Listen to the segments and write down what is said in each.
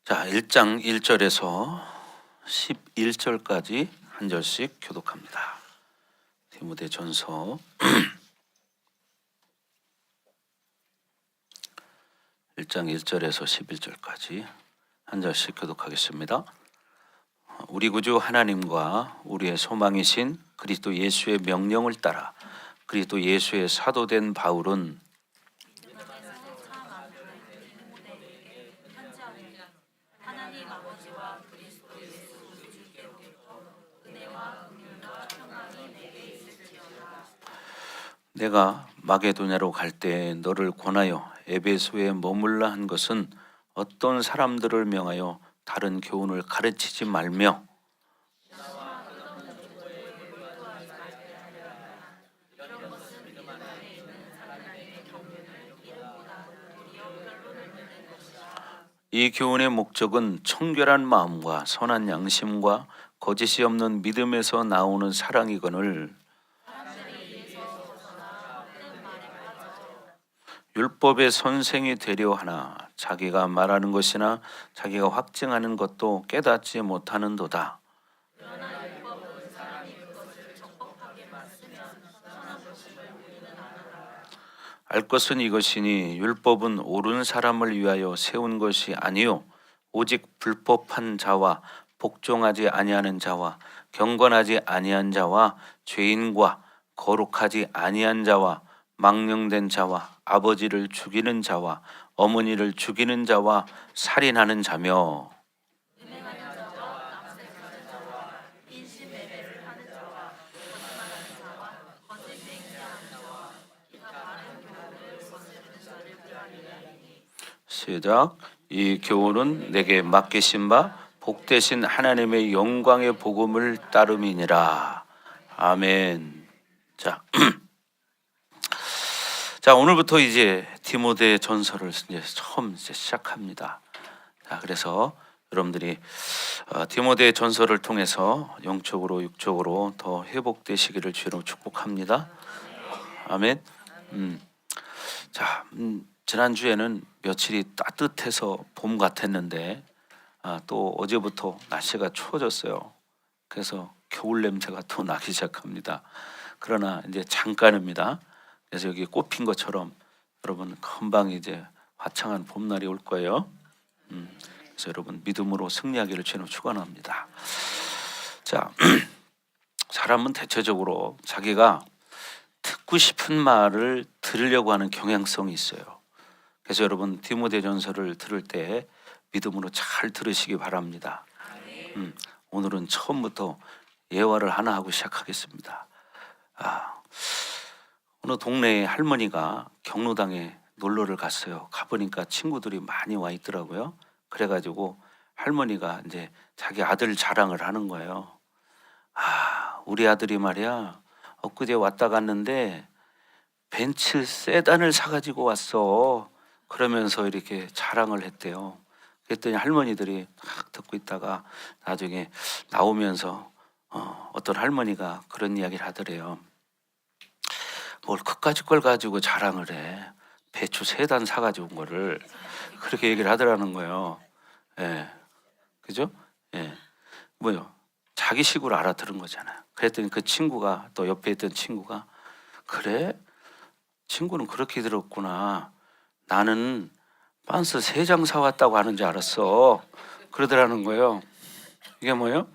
자, 1장 1절에서 11절까지 한 절씩 교독합니다. 디모데전서 1장 1절에서 11절까지 한 절씩 교독하겠습니다. 우리 구주 하나님과 우리의 소망이신 그리스도 예수의 명령을 따라 그리스도 예수의 사도된 바울은 내가 마게도냐로 갈 때 너를 권하여 에베소에 머물라 한 것은 어떤 사람들을 명하여 다른 교훈을 가르치지 말며 이 교훈의 목적은 청결한 마음과 선한 양심과 거짓이 없는 믿음에서 나오는 사랑이거늘 율법의 선생이 되려 하나 자기가 말하는 것이나 자기가 확증하는 것도 깨닫지 못하는도다. 알 것은 이것이니 율법은 옳은 사람을 위하여 세운 것이 아니요 오직 불법한 자와 복종하지 아니하는 자와 경건하지 아니한 자와 죄인과 거룩하지 아니한 자와 망령된 자와 아버지를 죽이는 자와 어머니를 죽이는 자와 살인하는 자며 시작. 이 교훈은 내게 맡기신 바 복되신 하나님의 영광의 복음을 따름이니라. 아멘. 자, 자 오늘부터 이제 디모데 전서를 이제 처음 시작합니다. 자, 그래서 여러분들이 디모데 전서를 통해서 영적으로 육적으로 더 회복되시기를 주로 축복합니다. 아멘. 자, 지난주에는 며칠이 따뜻해서 봄 같았는데 또 어제부터 날씨가 추워졌어요. 그래서 겨울 냄새가 또 나기 시작합니다. 그러나 이제 잠깐입니다. 그래서 여기 꽃핀 것처럼 여러분 금방 이제 화창한 봄날이 올 거예요. 그래서 여러분 믿음으로 승리하기를 주님 축원합니다. 자, 사람은 대체적으로 자기가 듣고 싶은 말을 들으려고 하는 경향성이 있어요. 그래서 여러분 디모데전서를 들을 때 믿음으로 잘 들으시기 바랍니다. 오늘은 처음부터 예화를 하나 하고 시작하겠습니다. 어느 동네에 할머니가 경로당에 놀러를 갔어요. 가보니까 친구들이 많이 와 있더라고요. 그래가지고 할머니가 이제 자기 아들 자랑을 하는 거예요. 우리 아들이 말이야 엊그제 왔다 갔는데 벤츠 세단을 사가지고 왔어. 그러면서 이렇게 자랑을 했대요. 그랬더니 할머니들이 딱 듣고 있다가 나중에 나오면서 어떤 할머니가 그런 이야기를 하더래요. 뭘 그까짓 걸 가지고 자랑을 해. 배추 3단 사가지고 온 거를 그렇게 얘기를 하더라는 거예요. 예, 그죠? 예, 뭐요? 자기 식으로 알아들은 거잖아요. 그랬더니 그 친구가 또 옆에 있던 친구가 그래? 친구는 그렇게 들었구나. 나는 반스 3장 사왔다고 하는 줄 알았어. 그러더라는 거예요. 이게 뭐예요?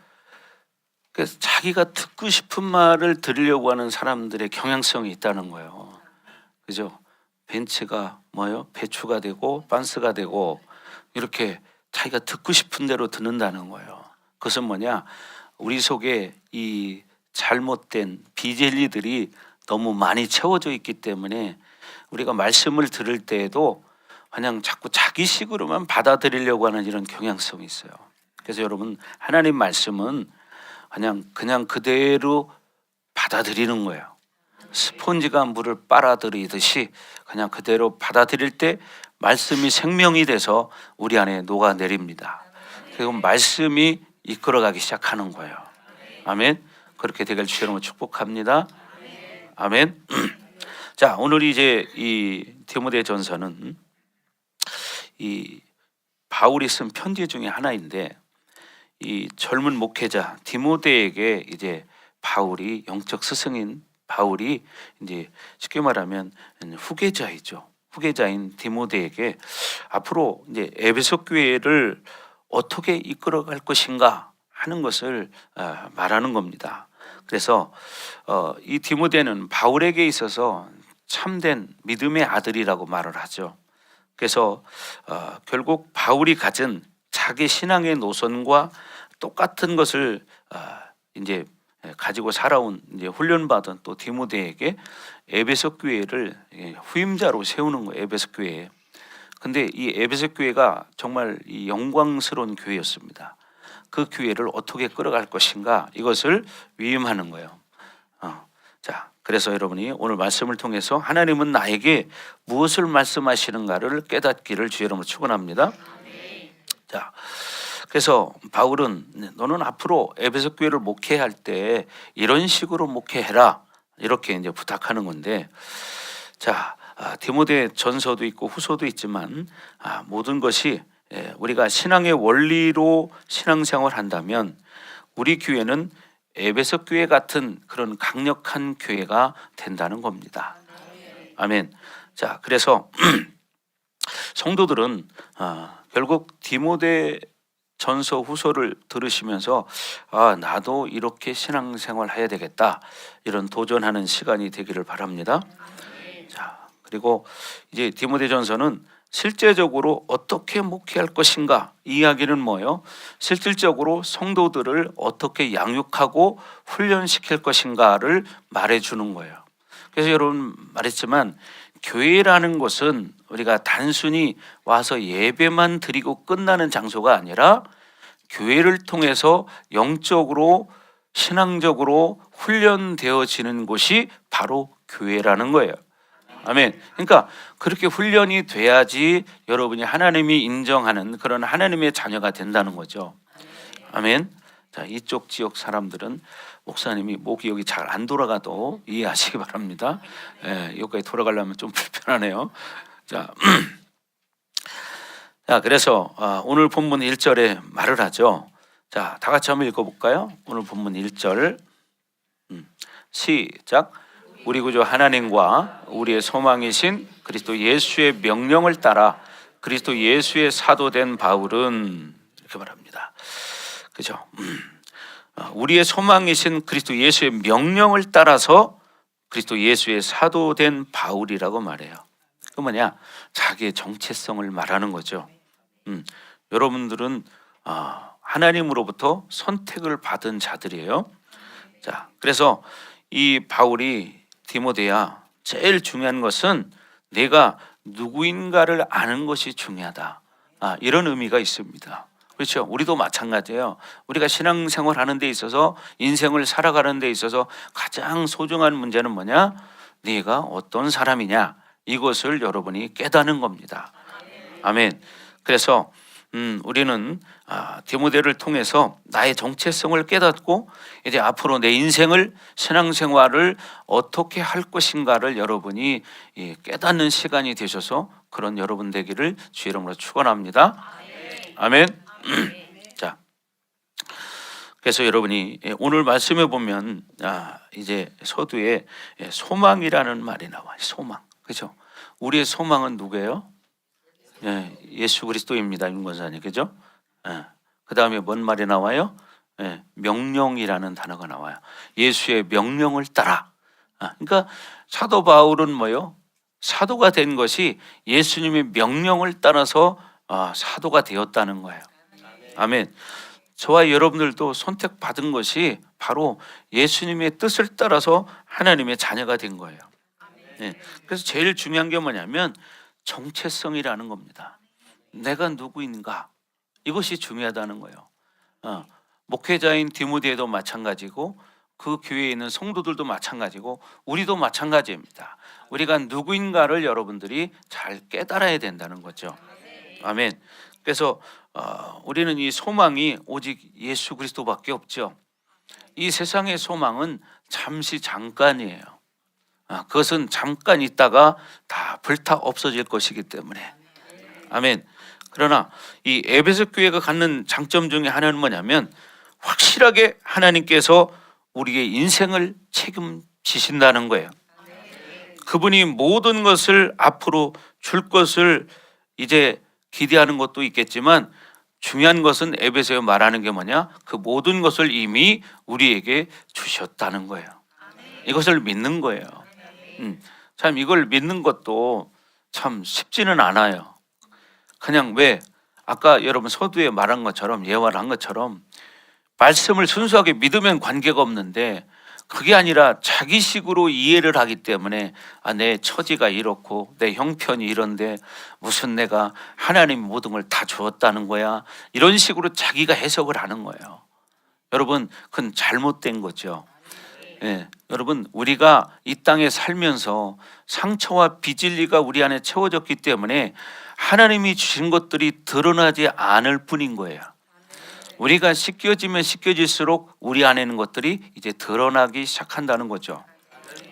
그래서 자기가 듣고 싶은 말을 들으려고 하는 사람들의 경향성이 있다는 거예요. 그죠? 벤츠가 뭐예요? 배추가 되고 반스가 되고 이렇게 자기가 듣고 싶은 대로 듣는다는 거예요. 그것은 뭐냐? 우리 속에 이 잘못된 비젤리들이 너무 많이 채워져 있기 때문에 우리가 말씀을 들을 때에도 그냥 자꾸 자기식으로만 받아들이려고 하는 이런 경향성이 있어요. 그래서 여러분 하나님 말씀은 그냥 그대로 받아들이는 거예요. 스폰지가 물을 빨아들이듯이 그냥 그대로 받아들일 때 말씀이 생명이 돼서 우리 안에 녹아내립니다. 그리고 말씀이 이끌어가기 시작하는 거예요. 아멘. 그렇게 되길 주님으로 축복합니다. 아멘. 자, 오늘 이제 이 디모데전서는 이 바울이 쓴 편지 중에 하나인데 이 젊은 목회자 디모데에게 이제 바울이 영적 스승인 바울이 이제 쉽게 말하면 후계자이죠. 후계자인 디모데에게 앞으로 이제 에베소 교회를 어떻게 이끌어갈 것인가 하는 것을 말하는 겁니다. 그래서 이 디모데는 바울에게 있어서 참된 믿음의 아들이라고 말을 하죠. 그래서 결국 바울이 가진 자기 신앙의 노선과 똑같은 것을 이제 가지고 살아온 이제 훈련받은 또 디모데에게 에베소 교회를 후임자로 세우는 거예요. 에베소 교회에. 근데 이 에베소 교회가 정말 이 영광스러운 교회였습니다. 그 교회를 어떻게 끌어갈 것인가 이것을 위임하는 거예요. 자, 그래서 여러분이 오늘 말씀을 통해서 하나님은 나에게 무엇을 말씀하시는가를 깨닫기를 주의 이름으로 축원합니다. 자, 그래서 바울은 너는 앞으로 에베소 교회를 목회할 때 이런 식으로 목회해라 이렇게 이제 부탁하는 건데, 자, 디모데 전서도 있고 후서도 있지만 모든 것이 우리가 신앙의 원리로 신앙생활을 한다면 우리 교회는 에베소 교회 같은 그런 강력한 교회가 된다는 겁니다. 아멘. 자, 그래서 성도들은 결국 디모데 전서 후서를 들으시면서 나도 이렇게 신앙생활 해야 되겠다 이런 도전하는 시간이 되기를 바랍니다. 자, 그리고 이제 디모데전서는 실제적으로 어떻게 목회할 것인가 이 이야기는 뭐예요? 실질적으로 성도들을 어떻게 양육하고 훈련시킬 것인가를 말해주는 거예요. 그래서 여러분 말했지만 교회라는 것은 우리가 단순히 와서 예배만 드리고 끝나는 장소가 아니라 교회를 통해서 영적으로 신앙적으로 훈련되어지는 곳이 바로 교회라는 거예요. 아멘. 그러니까 그렇게 훈련이 돼야지 여러분이 하나님이 인정하는 그런 하나님의 자녀가 된다는 거죠. 아멘. 자, 이쪽 지역 사람들은 목사님이 목이 여기 잘 안 돌아가도 이해하시기 바랍니다. 여기까지 돌아가려면 좀 불편하네요. 자, 자, 그래서 오늘 본문 1절에 말을 하죠. 자, 다 같이 한번 읽어볼까요? 오늘 본문 1절 시작. 우리 구주 하나님과 우리의 소망이신 그리스도 예수의 명령을 따라 그리스도 예수의 사도된 바울은 이렇게 말합니다. 그죠? 우리의 소망이신 그리스도 예수의 명령을 따라서 그리스도 예수의 사도된 바울이라고 말해요. 그 뭐냐? 자기의 정체성을 말하는 거죠. 여러분들은 하나님으로부터 선택을 받은 자들이에요. 자, 그래서 이 바울이 디모데야, 제일 중요한 것은 내가 누구인가를 아는 것이 중요하다. 이런 의미가 있습니다. 그렇죠? 우리도 마찬가지예요. 우리가 신앙생활 하는 데 있어서 인생을 살아가는 데 있어서 가장 소중한 문제는 뭐냐? 네가 어떤 사람이냐? 이것을 여러분이 깨닫는 겁니다. 아멘. 그래서 우리는 디모데를 통해서 나의 정체성을 깨닫고 이제 앞으로 내 인생을 신앙생활을 어떻게 할 것인가를 여러분이 깨닫는 시간이 되셔서 그런 여러분 되기를 주의 이름으로 축원합니다. 아멘. 자, 그래서 여러분이 오늘 말씀에 보면 이제 서두에 소망이라는 말이 나와요. 소망, 그렇죠? 우리의 소망은 누구예요? 예수 그리스도입니다, 윤건사님, 그죠? 그 다음에 뭔 말이 나와요? 명령이라는 단어가 나와요. 예수의 명령을 따라. 그러니까 사도 바울은 뭐요? 사도가 된 것이 예수님의 명령을 따라서 사도가 되었다는 거예요. 아멘. 저와 여러분들도 선택받은 것이 바로 예수님의 뜻을 따라서 하나님의 자녀가 된 거예요. 그래서 제일 중요한 게 뭐냐면 정체성이라는 겁니다. 내가 누구인가, 이것이 중요하다는 거예요. 목회자인 디모데도 마찬가지고 그 교회에 있는 성도들도 마찬가지고 우리도 마찬가지입니다. 우리가 누구인가를 여러분들이 잘 깨달아야 된다는 거죠. 아멘. 그래서 우리는 이 소망이 오직 예수 그리스도밖에 없죠. 이 세상의 소망은 잠시 잠깐이에요. 그것은 잠깐 있다가 다 불타 없어질 것이기 때문에. 아멘. 그러나 이 에베소 교회가 갖는 장점 중에 하나는 뭐냐면 확실하게 하나님께서 우리의 인생을 책임지신다는 거예요. 그분이 모든 것을 앞으로 줄 것을 이제 기대하는 것도 있겠지만 중요한 것은 에베소에 말하는 게 뭐냐? 그 모든 것을 이미 우리에게 주셨다는 거예요. 이것을 믿는 거예요. 참 이걸 믿는 것도 참 쉽지는 않아요. 그냥 왜 아까 여러분 서두에 말한 것처럼 예화를 한 것처럼 말씀을 순수하게 믿으면 관계가 없는데 그게 아니라 자기식으로 이해를 하기 때문에 내 처지가 이렇고 내 형편이 이런데 무슨 내가 하나님이 모든 걸 다 주었다는 거야, 이런 식으로 자기가 해석을 하는 거예요. 여러분 그건 잘못된 거죠. 여러분 우리가 이 땅에 살면서 상처와 비진리가 우리 안에 채워졌기 때문에 하나님이 주신 것들이 드러나지 않을 뿐인 거예요. 우리가 씻겨지면 씻겨질수록 우리 안에 있는 것들이 이제 드러나기 시작한다는 거죠.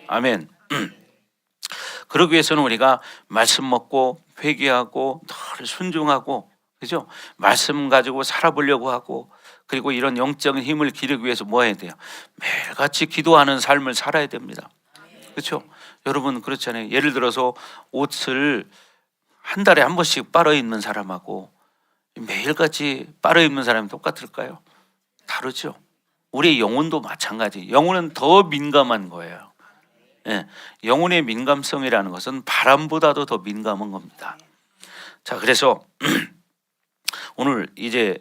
아멘. 그러기 위해서는 우리가 말씀 먹고 회개하고 늘 순종하고, 그죠? 말씀 가지고 살아보려고 하고, 그리고 이런 영적인 힘을 기르기 위해서 뭐 해야 돼요? 매일같이 기도하는 삶을 살아야 됩니다. 그렇죠? 여러분 그렇잖아요. 예를 들어서 옷을 한 달에 한 번씩 빨아 입는 사람하고 매일같이 빨아 입는 사람이 똑같을까요? 다르죠. 우리의 영혼도 마찬가지. 영혼은 더 민감한 거예요. 영혼의 민감성이라는 것은 바람보다도 더 민감한 겁니다. 자, 그래서 오늘 이제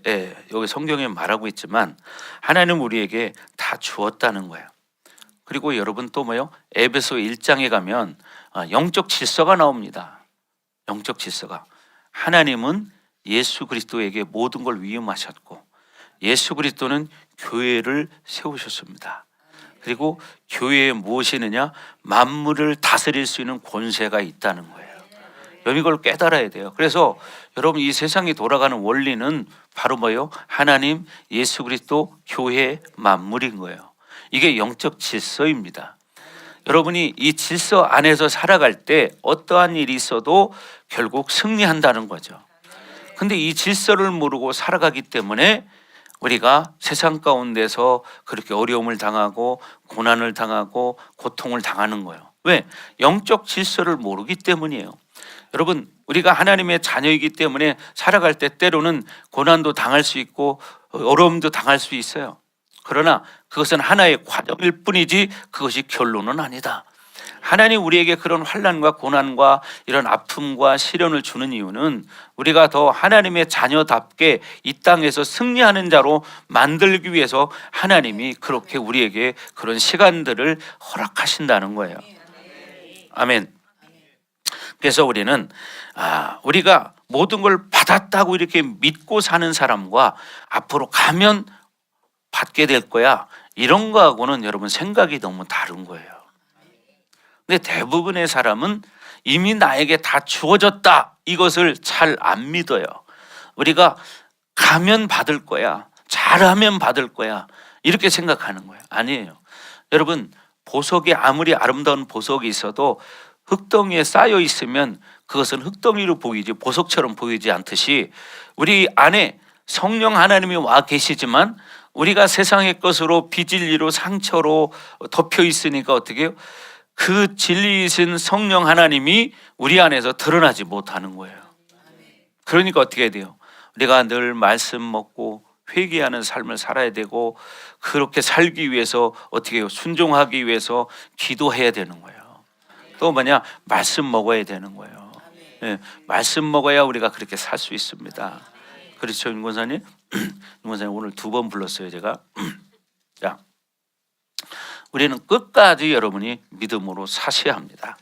여기 성경에 말하고 있지만 하나님 우리에게 다 주었다는 거예요. 그리고 여러분 또 뭐요? 에베소 1장에 가면 영적 질서가 나옵니다. 영적 질서가. 하나님은 예수 그리스도에게 모든 걸 위임하셨고 예수 그리스도는 교회를 세우셨습니다. 그리고 교회에 무엇이 있느냐? 만물을 다스릴 수 있는 권세가 있다는 거예요. 여러분 이걸 깨달아야 돼요. 그래서 여러분 이 세상이 돌아가는 원리는 바로 뭐예요? 하나님, 예수 그리스도, 교회, 만물인 거예요. 이게 영적 질서입니다. 여러분이 이 질서 안에서 살아갈 때 어떠한 일이 있어도 결국 승리한다는 거죠. 근데 이 질서를 모르고 살아가기 때문에 우리가 세상 가운데서 그렇게 어려움을 당하고 고난을 당하고 고통을 당하는 거예요. 왜? 영적 질서를 모르기 때문이에요. 여러분 우리가 하나님의 자녀이기 때문에 살아갈 때 때로는 고난도 당할 수 있고 어려움도 당할 수 있어요. 그러나 그것은 하나의 과정일 뿐이지 그것이 결론은 아니다. 하나님 우리에게 그런 환난과 고난과 이런 아픔과 시련을 주는 이유는 우리가 더 하나님의 자녀답게 이 땅에서 승리하는 자로 만들기 위해서 하나님이 그렇게 우리에게 그런 시간들을 허락하신다는 거예요. 아멘. 그래서 우리는 우리가 모든 걸 받았다고 이렇게 믿고 사는 사람과 앞으로 가면 받게 될 거야, 이런 거하고는 여러분 생각이 너무 다른 거예요. 근데 대부분의 사람은 이미 나에게 다 주어졌다, 이것을 잘 안 믿어요. 우리가 가면 받을 거야, 잘하면 받을 거야, 이렇게 생각하는 거예요. 아니에요. 여러분 보석이 아무리 아름다운 보석이 있어도 흙덩이에 쌓여 있으면 그것은 흙덩이로 보이지 보석처럼 보이지 않듯이 우리 안에 성령 하나님이 와 계시지만 우리가 세상의 것으로 비진리로 상처로 덮여 있으니까 어떻게 해요? 그 진리이신 성령 하나님이 우리 안에서 드러나지 못하는 거예요. 그러니까 어떻게 해야 돼요? 우리가 늘 말씀 먹고 회개하는 삶을 살아야 되고, 그렇게 살기 위해서 어떻게 해요? 순종하기 위해서 기도해야 되는 거예요. 또 뭐냐? 말씀 먹어야 되는 거예요. 말씀 먹어야 우리가 그렇게 살 수 있습니다. 그렇죠, 윤 권사님? 윤 권사님 오늘 2번 불렀어요 제가. 자, 우리는 끝까지 여러분이 믿음으로 사셔야 합니다.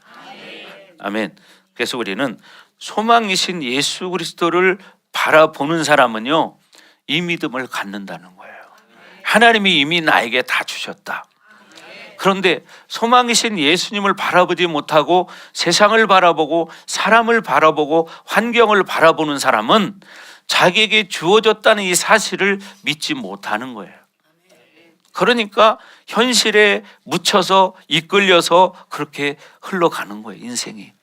아멘. 그래서 우리는 소망이신 예수 그리스도를 바라보는 사람은요, 이 믿음을 갖는다는 거예요. 하나님이 이미 나에게 다 주셨다. 그런데 소망이신 예수님을 바라보지 못하고 세상을 바라보고 사람을 바라보고 환경을 바라보는 사람은 자기에게 주어졌다는 이 사실을 믿지 못하는 거예요. 그러니까 현실에 묻혀서 이끌려서 그렇게 흘러가는 거예요, 인생이.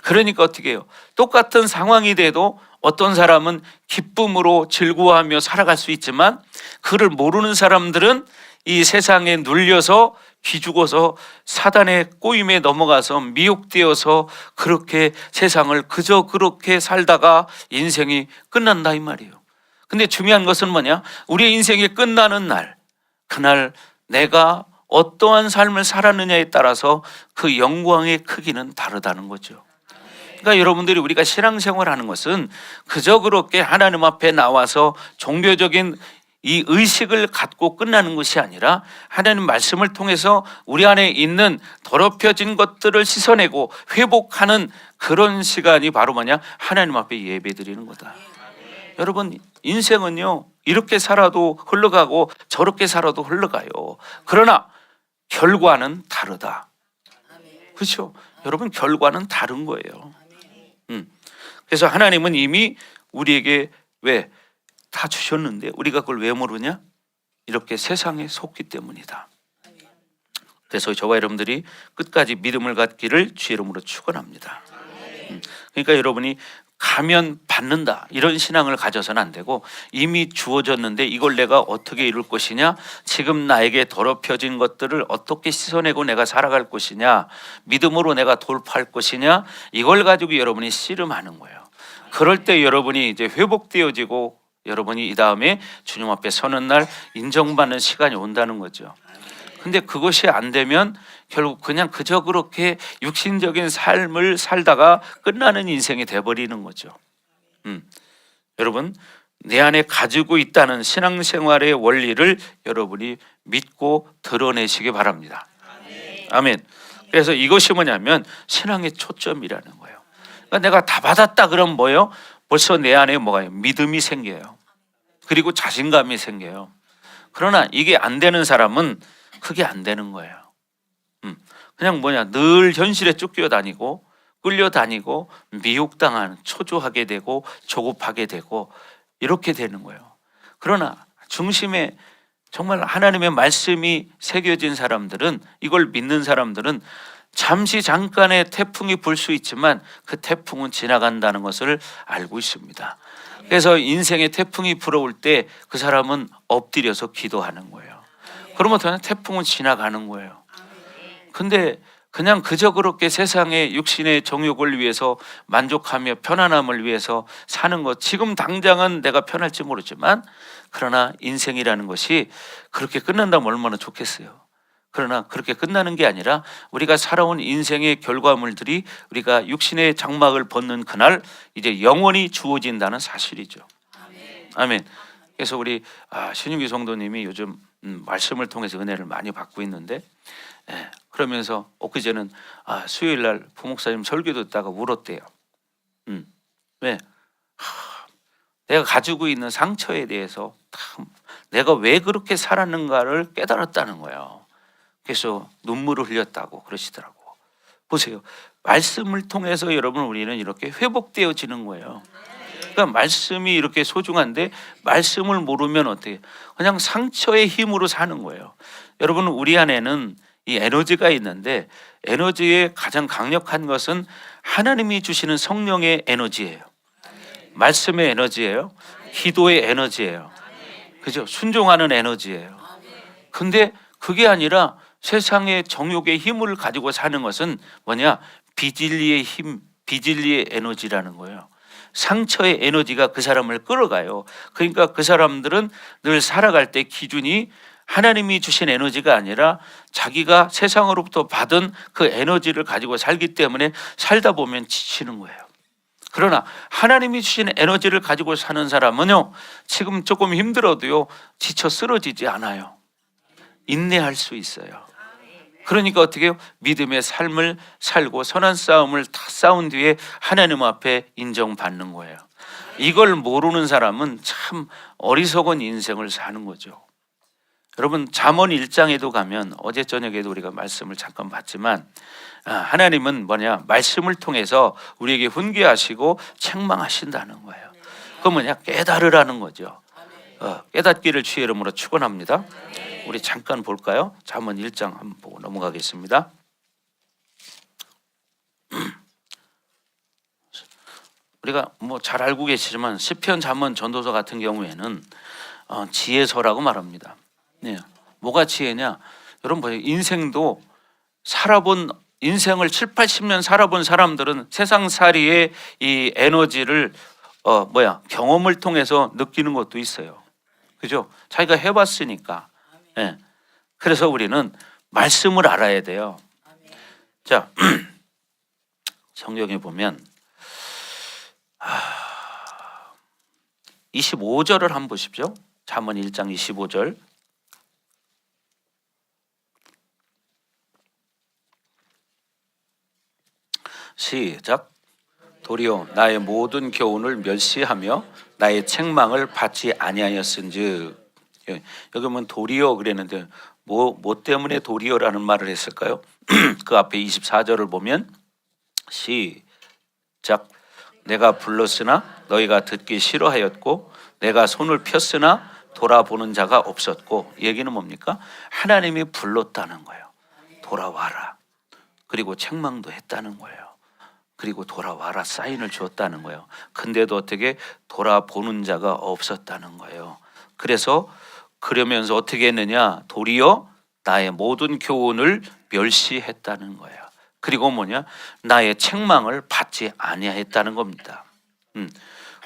그러니까 어떻게 해요? 똑같은 상황이 돼도 어떤 사람은 기쁨으로 즐거워하며 살아갈 수 있지만, 그를 모르는 사람들은 이 세상에 눌려서 기죽어서 사단의 꼬임에 넘어가서 미혹되어서 그렇게 세상을 그저 그렇게 살다가 인생이 끝난다 이 말이에요. 근데 중요한 것은 뭐냐? 우리의 인생이 끝나는 날, 그날 내가 어떠한 삶을 살았느냐에 따라서 그 영광의 크기는 다르다는 거죠. 그러니까 여러분들이 우리가 신앙생활하는 것은 그저 그렇게 하나님 앞에 나와서 종교적인 이 의식을 갖고 끝나는 것이 아니라, 하나님 말씀을 통해서 우리 안에 있는 더럽혀진 것들을 씻어내고 회복하는 그런 시간이 바로 뭐냐? 하나님 앞에 예배드리는 거다. 여러분, 인생은요, 이렇게 살아도 흘러가고 저렇게 살아도 흘러가요. 그러나 결과는 다르다. 그렇죠? 여러분, 결과는 다른 거예요. 그래서 하나님은 이미 우리에게 왜 다 주셨는데 우리가 그걸 왜 모르냐? 이렇게 세상에 속기 때문이다. 그래서 저와 여러분들이 끝까지 믿음을 갖기를 주의 이름으로 축원합니다. 그러니까 여러분이 가면 받는다 이런 신앙을 가져서는 안 되고, 이미 주어졌는데 이걸 내가 어떻게 이룰 것이냐, 지금 나에게 더럽혀진 것들을 어떻게 씻어내고 내가 살아갈 것이냐, 믿음으로 내가 돌파할 것이냐, 이걸 가지고 여러분이 씨름하는 거예요. 그럴 때 여러분이 이제 회복되어지고 여러분이 이 다음에 주님 앞에 서는 날 인정받는 시간이 온다는 거죠. 근데 그것이 안 되면 결국 그냥 그저 그렇게 육신적인 삶을 살다가 끝나는 인생이 돼버리는 거죠. 여러분, 내 안에 가지고 있다는 신앙생활의 원리를 여러분이 믿고 드러내시기 바랍니다. 아멘. 그래서 이것이 뭐냐면 신앙의 초점이라는 거예요. 그러니까 내가 다 받았다 그러면 뭐예요? 벌써 내 안에 뭐가 믿음이 생겨요. 그리고 자신감이 생겨요. 그러나 이게 안 되는 사람은 그게 안 되는 거예요. 그냥 뭐냐, 늘 현실에 쫓겨 다니고 끌려다니고 미혹당하는, 초조하게 되고 조급하게 되고 이렇게 되는 거예요. 그러나 중심에 정말 하나님의 말씀이 새겨진 사람들은, 이걸 믿는 사람들은 잠시 잠깐의 태풍이 불 수 있지만 그 태풍은 지나간다는 것을 알고 있습니다. 그래서 인생의 태풍이 불어올 때 그 사람은 엎드려서 기도하는 거예요. 그러면 태풍은 지나가는 거예요. 근데 그냥 그저 그렇게 세상의 육신의 정욕을 위해서 만족하며 편안함을 위해서 사는 것, 지금 당장은 내가 편할지 모르지만, 그러나 인생이라는 것이 그렇게 끝난다면 얼마나 좋겠어요. 그러나 그렇게 끝나는 게 아니라 우리가 살아온 인생의 결과물들이 우리가 육신의 장막을 벗는 그날 이제 영원히 주어진다는 사실이죠. 아멘. 그래서 우리 신윤기 성도님이 요즘 말씀을 통해서 은혜를 많이 받고 있는데, 그러면서 엊그제는 수요일 날 부목사님 설교 듣다가 울었대요. 왜? 내가 가지고 있는 상처에 대해서 내가 왜 그렇게 살았는가를 깨달았다는 거예요. 그래서 눈물을 흘렸다고 그러시더라고. 보세요. 말씀을 통해서 여러분 우리는 이렇게 회복되어지는 거예요. 그러니까 말씀이 이렇게 소중한데 말씀을 모르면 어떻게, 그냥 상처의 힘으로 사는 거예요. 여러분, 우리 안에는 이 에너지가 있는데 에너지의 가장 강력한 것은 하나님이 주시는 성령의 에너지예요. 말씀의 에너지예요. 기도의 에너지예요. 그죠? 순종하는 에너지예요. 근데 그게 아니라 세상의 정욕의 힘을 가지고 사는 것은 뭐냐? 비진리의 힘, 비진리의 에너지라는 거예요. 상처의 에너지가 그 사람을 끌어가요. 그러니까 그 사람들은 늘 살아갈 때 기준이 하나님이 주신 에너지가 아니라 자기가 세상으로부터 받은 그 에너지를 가지고 살기 때문에 살다 보면 지치는 거예요. 그러나 하나님이 주신 에너지를 가지고 사는 사람은요, 지금 조금 힘들어도요 지쳐 쓰러지지 않아요. 인내할 수 있어요. 그러니까 어떻게 해요? 믿음의 삶을 살고 선한 싸움을 다 싸운 뒤에 하나님 앞에 인정받는 거예요. 이걸 모르는 사람은 참 어리석은 인생을 사는 거죠. 여러분, 잠언 1장에도 가면, 어제 저녁에도 우리가 말씀을 잠깐 봤지만, 하나님은 뭐냐? 말씀을 통해서 우리에게 훈계하시고 책망하신다는 거예요. 그건 뭐냐? 깨달으라는 거죠. 깨닫기를 주의 이름으로 축원합니다. 우리 잠깐 볼까요? 잠언 1장 한번 보고 넘어가겠습니다. 우리가 뭐 잘 알고 계시지만 시편, 잠언, 전도서 같은 경우에는 지혜서라고 말합니다. 네. 뭐가 지혜냐? 여러분 보세요. 인생도 살아본 인생을 7, 80년 살아본 사람들은 세상살이의 이 에너지를 경험을 통해서 느끼는 것도 있어요. 그죠? 자기가 해봤으니까. 예. 그래서 우리는 말씀을 알아야 돼요. 자, 성경에 보면 25절을 한번 보십시오. 잠언 1장 25절. 시작. 도리어 나의 모든 교훈을 멸시하며 나의 책망을 받지 아니하였은즉. 여기 보면 도리어 그랬는데 뭐 때문에 도리어라는 말을 했을까요? 그 앞에 24절을 보면 시작. 내가 불렀으나 너희가 듣기 싫어하였고 내가 손을 폈으나 돌아보는 자가 없었고. 얘기는 뭡니까? 하나님이 불렀다는 거예요. 돌아와라. 그리고 책망도 했다는 거예요. 그리고 돌아와라 사인을 주었다는 거예요. 근데도 어떻게 돌아보는 자가 없었다는 거예요. 그래서 그러면서 어떻게 했느냐? 도리어 나의 모든 교훈을 멸시했다는 거예요. 그리고 뭐냐? 나의 책망을 받지 아니했다는 겁니다.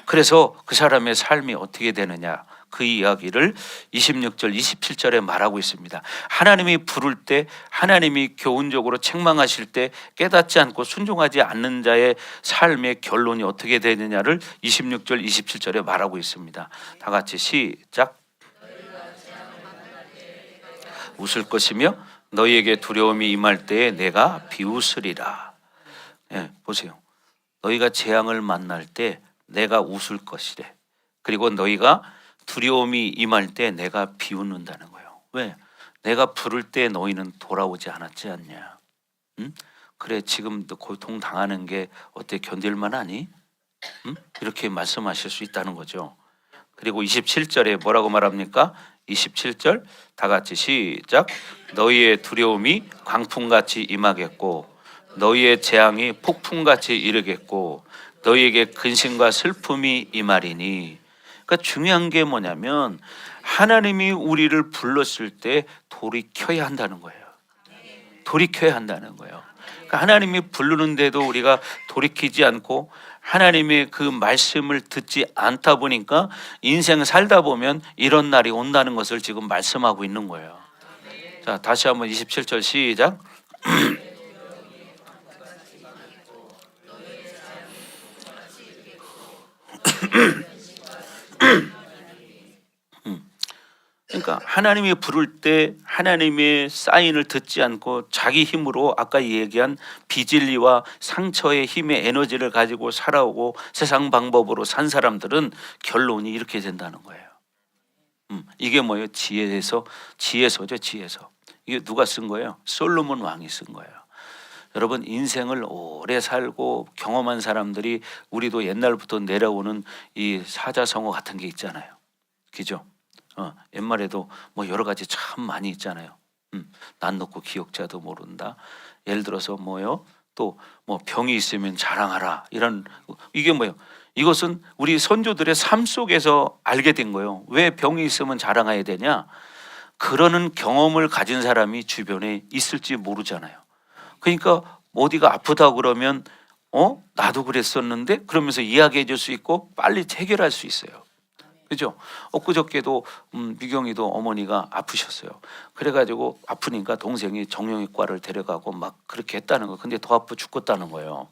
그래서 그 사람의 삶이 어떻게 되느냐? 그 이야기를 26절, 27절에 말하고 있습니다. 하나님이 부를 때, 하나님이 교훈적으로 책망하실 때 깨닫지 않고 순종하지 않는 자의 삶의 결론이 어떻게 되느냐를 26절, 27절에 말하고 있습니다. 다 같이 시작. 웃을 것이며 너희에게 두려움이 임할 때에 내가 비웃으리라. 네, 보세요. 너희가 재앙을 만날 때 내가 웃을 것이래. 그리고 너희가 두려움이 임할 때 내가 비웃는다는 거예요. 왜? 내가 부를 때 너희는 돌아오지 않았지 않냐? 응? 그래 지금도 고통 당하는 게 어때 견딜만하니? 응? 이렇게 말씀하실 수 있다는 거죠. 그리고 27절에 뭐라고 말합니까? 27절 다 같이 시작. 너희의 두려움이 광풍같이 임하겠고 너희의 재앙이 폭풍같이 이르겠고 너희에게 근심과 슬픔이 임하리니. 그러니까 중요한 게 뭐냐면 하나님이 우리를 불렀을 때 돌이켜야 한다는 거예요. 돌이켜야 한다는 거예요. 그러니까 하나님이 부르는데도 우리가 돌이키지 않고 하나님의 그 말씀을 듣지 않다 보니까 인생 살다 보면 이런 날이 온다는 것을 지금 말씀하고 있는 거예요. 자, 다시 한번 27절 시작. 그러니까 하나님이 부를 때 하나님의 사인을 듣지 않고 자기 힘으로 아까 얘기한 비진리와 상처의 힘의 에너지를 가지고 살아오고 세상 방법으로 산 사람들은 결론이 이렇게 된다는 거예요. 이게 뭐예요? 지혜서죠. 지혜서. 이게 누가 쓴 거예요? 솔로몬 왕이 쓴 거예요. 여러분 인생을 오래 살고 경험한 사람들이 우리도 옛날부터 내려오는 이 사자성어 같은 게 있잖아요. 그죠? 옛말에도 뭐 여러 가지 참 많이 있잖아요. 난 놓고 기억자도 모른다. 예를 들어서 뭐요? 또 뭐 병이 있으면 자랑하라. 이런 이게 뭐예요? 이것은 우리 선조들의 삶 속에서 알게 된 거예요. 왜 병이 있으면 자랑해야 되냐? 그러는 경험을 가진 사람이 주변에 있을지 모르잖아요. 그러니까 어디가 아프다 그러면 나도 그랬었는데 그러면서 이야기해 줄 수 있고 빨리 해결할 수 있어요. 그죠? 엊그저께도 미경이도 어머니가 아프셨어요. 그래가지고 아프니까 동생이 정형외과를 데려가고 막 그렇게 했다는 거. 근데 더 아파 죽겠다는 거예요.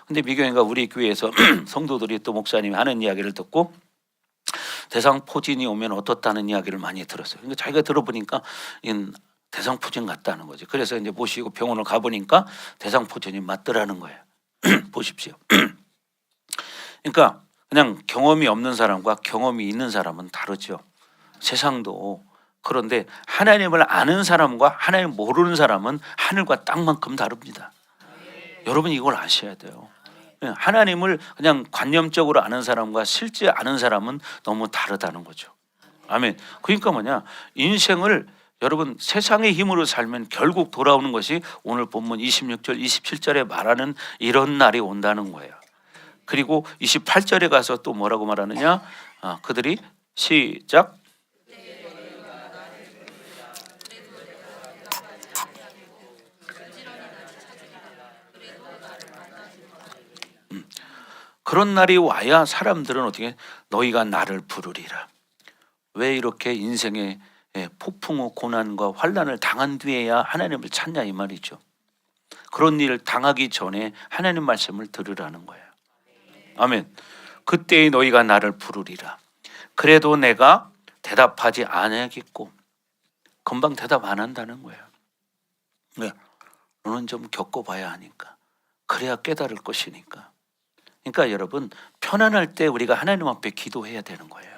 근데 미경이가 우리 교회에서 성도들이 또 목사님이 하는 이야기를 듣고 대상포진이 오면 어떻다는 이야기를 많이 들었어요. 그러니까 자기가 들어보니까 대상포진 같다는 거지. 그래서 이제 모시고 병원을 가보니까 대상포진이 맞더라는 거예요. 보십시오. 그러니까 그냥 경험이 없는 사람과 경험이 있는 사람은 다르죠. 세상도. 그런데 하나님을 아는 사람과 하나님 모르는 사람은 하늘과 땅만큼 다릅니다. 여러분 이걸 아셔야 돼요. 하나님을 그냥 관념적으로 아는 사람과 실제 아는 사람은 너무 다르다는 거죠. 아멘. 그러니까 뭐냐? 인생을 여러분 세상의 힘으로 살면 결국 돌아오는 것이 오늘 본문 26절, 27절에 말하는 이런 날이 온다는 거예요. 그리고 28절에 가서 또 뭐라고 말하느냐? 그들이 시작. 그런 날이 와야 사람들은 어떻게 너희가 나를 부르리라. 왜 이렇게 인생의 폭풍우 고난과 환난을 당한 뒤에야 하나님을 찾냐 이 말이죠. 그런 일을 당하기 전에 하나님 말씀을 들으라는 거예요. 아멘. 그때에 너희가 나를 부르리라. 그래도 내가 대답하지 않겠고, 금방 대답 안 한다는 거예요. 네. 너는 좀 겪어봐야 하니까. 그래야 깨달을 것이니까. 그러니까 여러분, 편안할 때 우리가 하나님 앞에 기도해야 되는 거예요.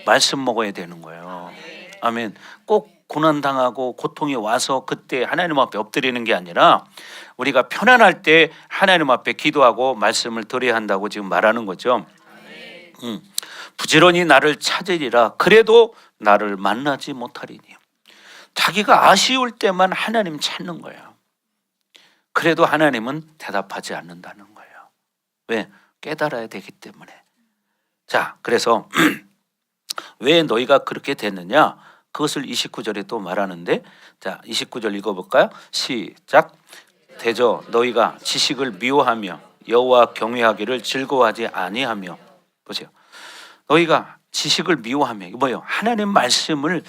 말씀 먹어야 되는 거예요. 아멘. 꼭 고난당하고 고통이 와서 그때 하나님 앞에 엎드리는 게 아니라 우리가 편안할 때 하나님 앞에 기도하고 말씀을 드려야 한다고 지금 말하는 거죠. 부지런히 나를 찾으리라. 그래도 나를 만나지 못하리니. 자기가 아쉬울 때만 하나님 찾는 거예요. 그래도 하나님은 대답하지 않는다는 거예요. 왜? 깨달아야 되기 때문에. 자, 그래서 왜 너희가 그렇게 됐느냐? 그것을 29절에 또 말하는데, 자, 29절 읽어볼까요? 시작. 대저 너희가 지식을 미워하며 여호와 경외하기를 즐거워하지 아니하며. 보세요. 너희가 지식을 미워하며, 이게 뭐예요? 하나님 말씀을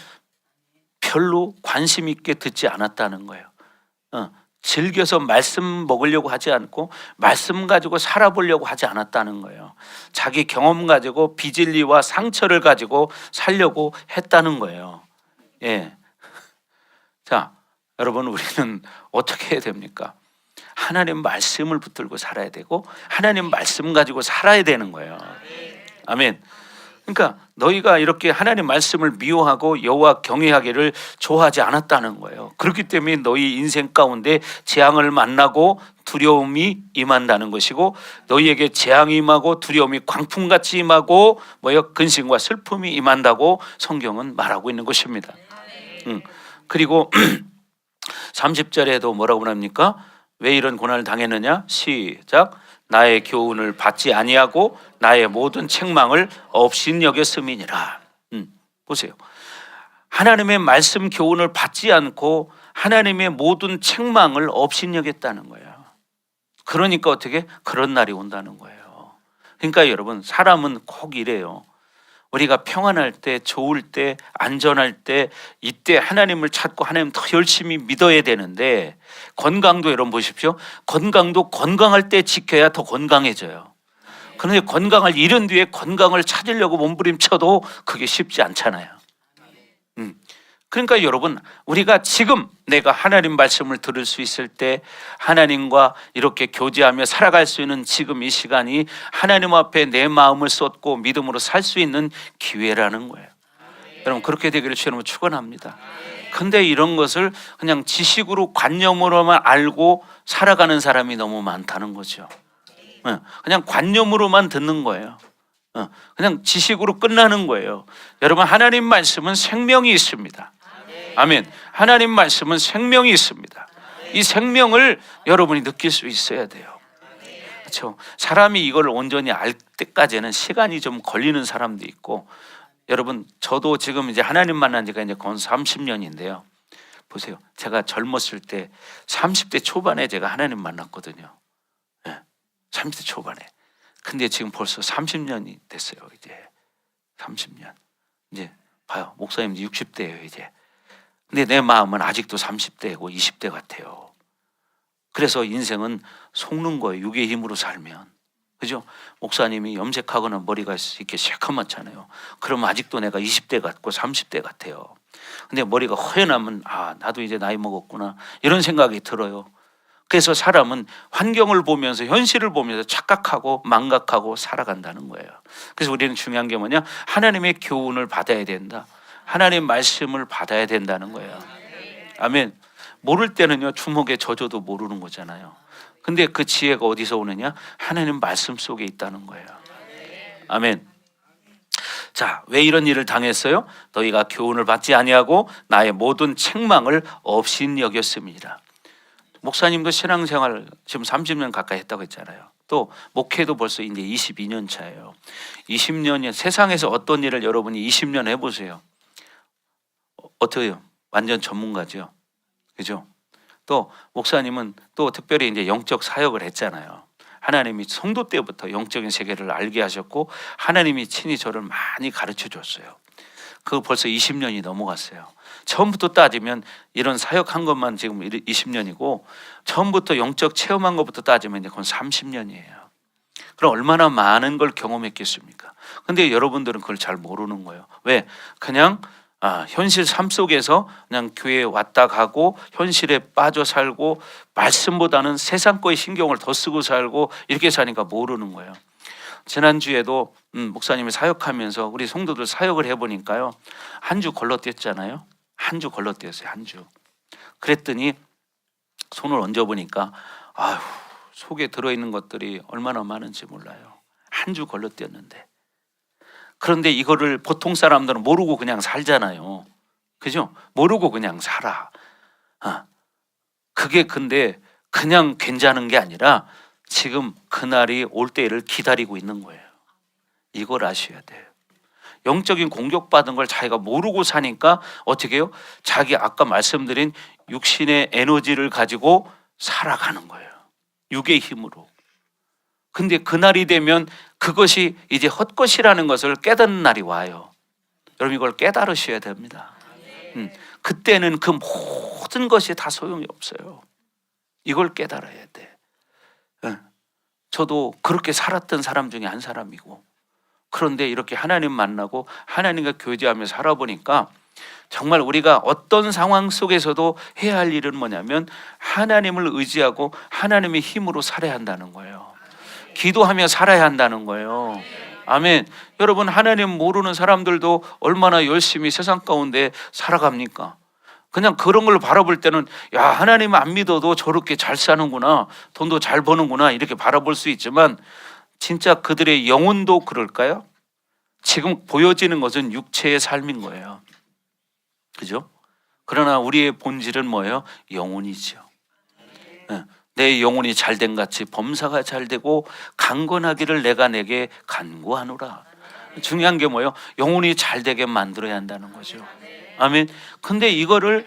별로 관심 있게 듣지 않았다는 거예요. 즐겨서 말씀 먹으려고 하지 않고 말씀 가지고 살아보려고 하지 않았다는 거예요. 자기 경험 가지고 비진리와 상처를 가지고 살려고 했다는 거예요. 예. 자, 여러분, 우리는 어떻게 해야 됩니까? 하나님 말씀을 붙들고 살아야 되고 하나님 말씀 가지고 살아야 되는 거예요. 아멘. 그러니까 너희가 이렇게 하나님 말씀을 미워하고 여호와 경외하기를 좋아하지 않았다는 거예요. 그렇기 때문에 너희 인생 가운데 재앙을 만나고 두려움이 임한다는 것이고, 너희에게 재앙이 임하고 두려움이 광풍같이 임하고 뭐요? 근심과 슬픔이 임한다고 성경은 말하고 있는 것입니다. 그리고 30절에도 뭐라고 합니까? 왜 이런 고난을 당했느냐? 시작. 나의 교훈을 받지 아니하고 나의 모든 책망을 업신여겼음이니라. 보세요. 하나님의 말씀 교훈을 받지 않고 하나님의 모든 책망을 업신여겼다는 거예요. 그러니까 어떻게 그런 날이 온다는 거예요. 그러니까 여러분, 사람은 꼭 이래요. 우리가 평안할 때, 좋을 때, 안전할 때, 이때 하나님을 찾고 하나님 더 열심히 믿어야 되는데, 건강도 여러분 보십시오. 건강도 건강할 때 지켜야 더 건강해져요. 그런데 건강을 잃은 뒤에 건강을 찾으려고 몸부림쳐도 그게 쉽지 않잖아요. 그러니까 여러분, 우리가 지금 내가 하나님 말씀을 들을 수 있을 때 하나님과 이렇게 교제하며 살아갈 수 있는 지금 이 시간이 하나님 앞에 내 마음을 쏟고 믿음으로 살 수 있는 기회라는 거예요. 여러분, 그렇게 되기를 주님으로 축원합니다. 근데 이런 것을 그냥 지식으로 관념으로만 알고 살아가는 사람이 너무 많다는 거죠. 그냥 관념으로만 듣는 거예요. 그냥 지식으로 끝나는 거예요. 여러분, 하나님 말씀은 생명이 있습니다. 아멘. 하나님 말씀은 생명이 있습니다. 이 생명을 여러분이 느낄 수 있어야 돼요. 그렇죠? 사람이 이걸 온전히 알 때까지는 시간이 좀 걸리는 사람도 있고, 여러분, 저도 지금 이제 하나님 만난 지가 이제 거의 30년인데요. 보세요. 제가 젊었을 때 30대 초반에 제가 하나님 만났거든요. 30대 초반에. 근데 지금 벌써 30년이 됐어요. 이제 30년. 이제 봐요. 목사님 60대예요, 이제. 근데 내 마음은 아직도 30대고 20대 같아요. 그래서 인생은 속는 거예요. 육의 힘으로 살면. 그죠? 목사님이 염색하거나 머리가 이렇게 새카맣잖아요. 그러면 아직도 내가 20대 같고 30대 같아요. 근데 머리가 허연하면 나도 이제 나이 먹었구나, 이런 생각이 들어요. 그래서 사람은 환경을 보면서, 현실을 보면서 착각하고 망각하고 살아간다는 거예요. 그래서 우리는 중요한 게 뭐냐? 하나님의 교훈을 받아야 된다. 하나님 말씀을 받아야 된다는 거예요. 아멘. 모를 때는요, 주먹에 젖어도 모르는 거잖아요. 근데 그 지혜가 어디서 오느냐? 하나님 말씀 속에 있다는 거예요. 아멘. 자, 왜 이런 일을 당했어요? 너희가 교훈을 받지 아니하고 나의 모든 책망을 업신여겼음이니라. 목사님도 신앙생활 지금 30년 가까이 했다고 했잖아요. 또 목회도 벌써 이제 22년 차예요. 20년이 세상에서 어떤 일을 여러분이 20년 해보세요. 어때요? 완전 전문가죠. 그죠? 또 목사님은 또 특별히 이제 영적 사역을 했잖아요. 하나님이 성도 때부터 영적인 세계를 알게 하셨고 하나님이 친히 저를 많이 가르쳐 줬어요. 그거 벌써 20년이 넘어갔어요. 처음부터 따지면 이런 사역한 것만 지금 20년이고 처음부터 영적 체험한 것부터 따지면 이제 그건 30년이에요. 그럼 얼마나 많은 걸 경험했겠습니까? 근데 여러분들은 그걸 잘 모르는 거예요. 왜? 그냥 현실 삶 속에서 그냥 교회에 왔다 가고 현실에 빠져 살고 말씀보다는 세상 거에 신경을 더 쓰고 살고 이렇게 사니까 모르는 거예요. 지난주에도 목사님이 사역하면서 우리 성도들 사역을 해보니까요, 한 주 걸러뛰었잖아요. 한 주 걸러뛰었어요. 한 주. 그랬더니 손을 얹어보니까 아휴, 속에 들어있는 것들이 얼마나 많은지 몰라요. 한 주 걸러뛰었는데. 그런데 이거를 보통 사람들은 모르고 그냥 살잖아요. 그죠? 모르고 그냥 살아. 그게 근데 그냥 괜찮은 게 아니라 지금 그날이 올 때를 기다리고 있는 거예요. 이걸 아셔야 돼요. 영적인 공격받은 걸 자기가 모르고 사니까 어떻게 해요? 자기 아까 말씀드린 육신의 에너지를 가지고 살아가는 거예요. 육의 힘으로. 근데 그날이 되면 그것이 이제 헛것이라는 것을 깨닫는 날이 와요. 여러분 이걸 깨달으셔야 됩니다. 그때는 그 모든 것이 다 소용이 없어요. 이걸 깨달아야 돼. 저도 그렇게 살았던 사람 중에 한 사람이고, 그런데 이렇게 하나님 만나고 하나님과 교제하며 살아보니까 정말 우리가 어떤 상황 속에서도 해야 할 일은 뭐냐면 하나님을 의지하고 하나님의 힘으로 살아야 한다는 거예요. 기도하며 살아야 한다는 거예요. 아멘. 여러분 하나님 모르는 사람들도 얼마나 열심히 세상 가운데 살아갑니까? 그냥 그런 걸 바라볼 때는 야, 하나님 안 믿어도 저렇게 잘 사는구나, 돈도 잘 버는구나 이렇게 바라볼 수 있지만 진짜 그들의 영혼도 그럴까요? 지금 보여지는 것은 육체의 삶인 거예요. 그죠? 그러나 우리의 본질은 뭐예요? 영혼이죠. 내 영혼이 잘된 같이 범사가 잘되고 강건하기를 내가 내게 간구하노라. 중요한 게 뭐예요? 영혼이 잘되게 만들어야 한다는 거죠. 아멘. 근데 이거를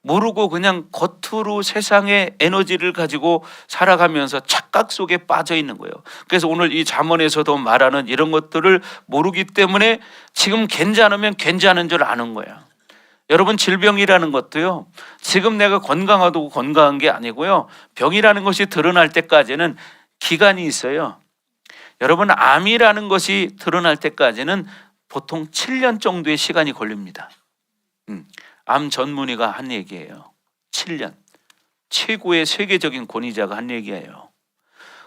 모르고 그냥 겉으로 세상의 에너지를 가지고 살아가면서 착각 속에 빠져 있는 거예요. 그래서 오늘 이 잠언에서도 말하는 이런 것들을 모르기 때문에 지금 괜찮으면 괜찮은 줄 아는 거야. 여러분 질병이라는 것도요, 지금 내가 건강하다고 건강한 게 아니고요, 병이라는 것이 드러날 때까지는 기간이 있어요. 여러분 암이라는 것이 드러날 때까지는 보통 7년 정도의 시간이 걸립니다. 암 전문의가 한 얘기예요. 7년. 최고의 세계적인 권위자가 한 얘기예요.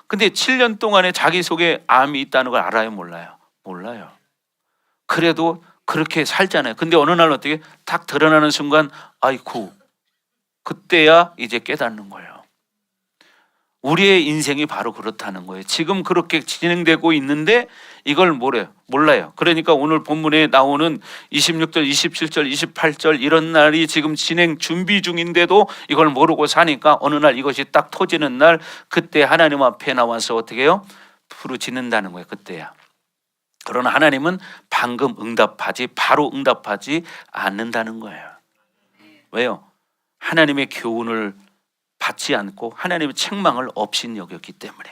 근데 7년 동안에 자기 속에 암이 있다는 걸 알아요, 몰라요? 몰라요. 그래도 그렇게 살잖아요. 근데 어느 날 어떻게 딱 드러나는 순간 아이쿠, 그때야 이제 깨닫는 거예요. 우리의 인생이 바로 그렇다는 거예요. 지금 그렇게 진행되고 있는데 이걸 몰라요. 그러니까 오늘 본문에 나오는 26절, 27절, 28절 이런 날이 지금 진행 준비 중인데도 이걸 모르고 사니까 어느 날 이것이 딱 터지는 날, 그때 하나님 앞에 나와서 어떻게 해요? 부르짖는다는 거예요. 그때야. 그러나 하나님은 바로 응답하지 않는다는 거예요. 왜요? 하나님의 교훈을 받지 않고 하나님의 책망을 없인 여겼기 때문에.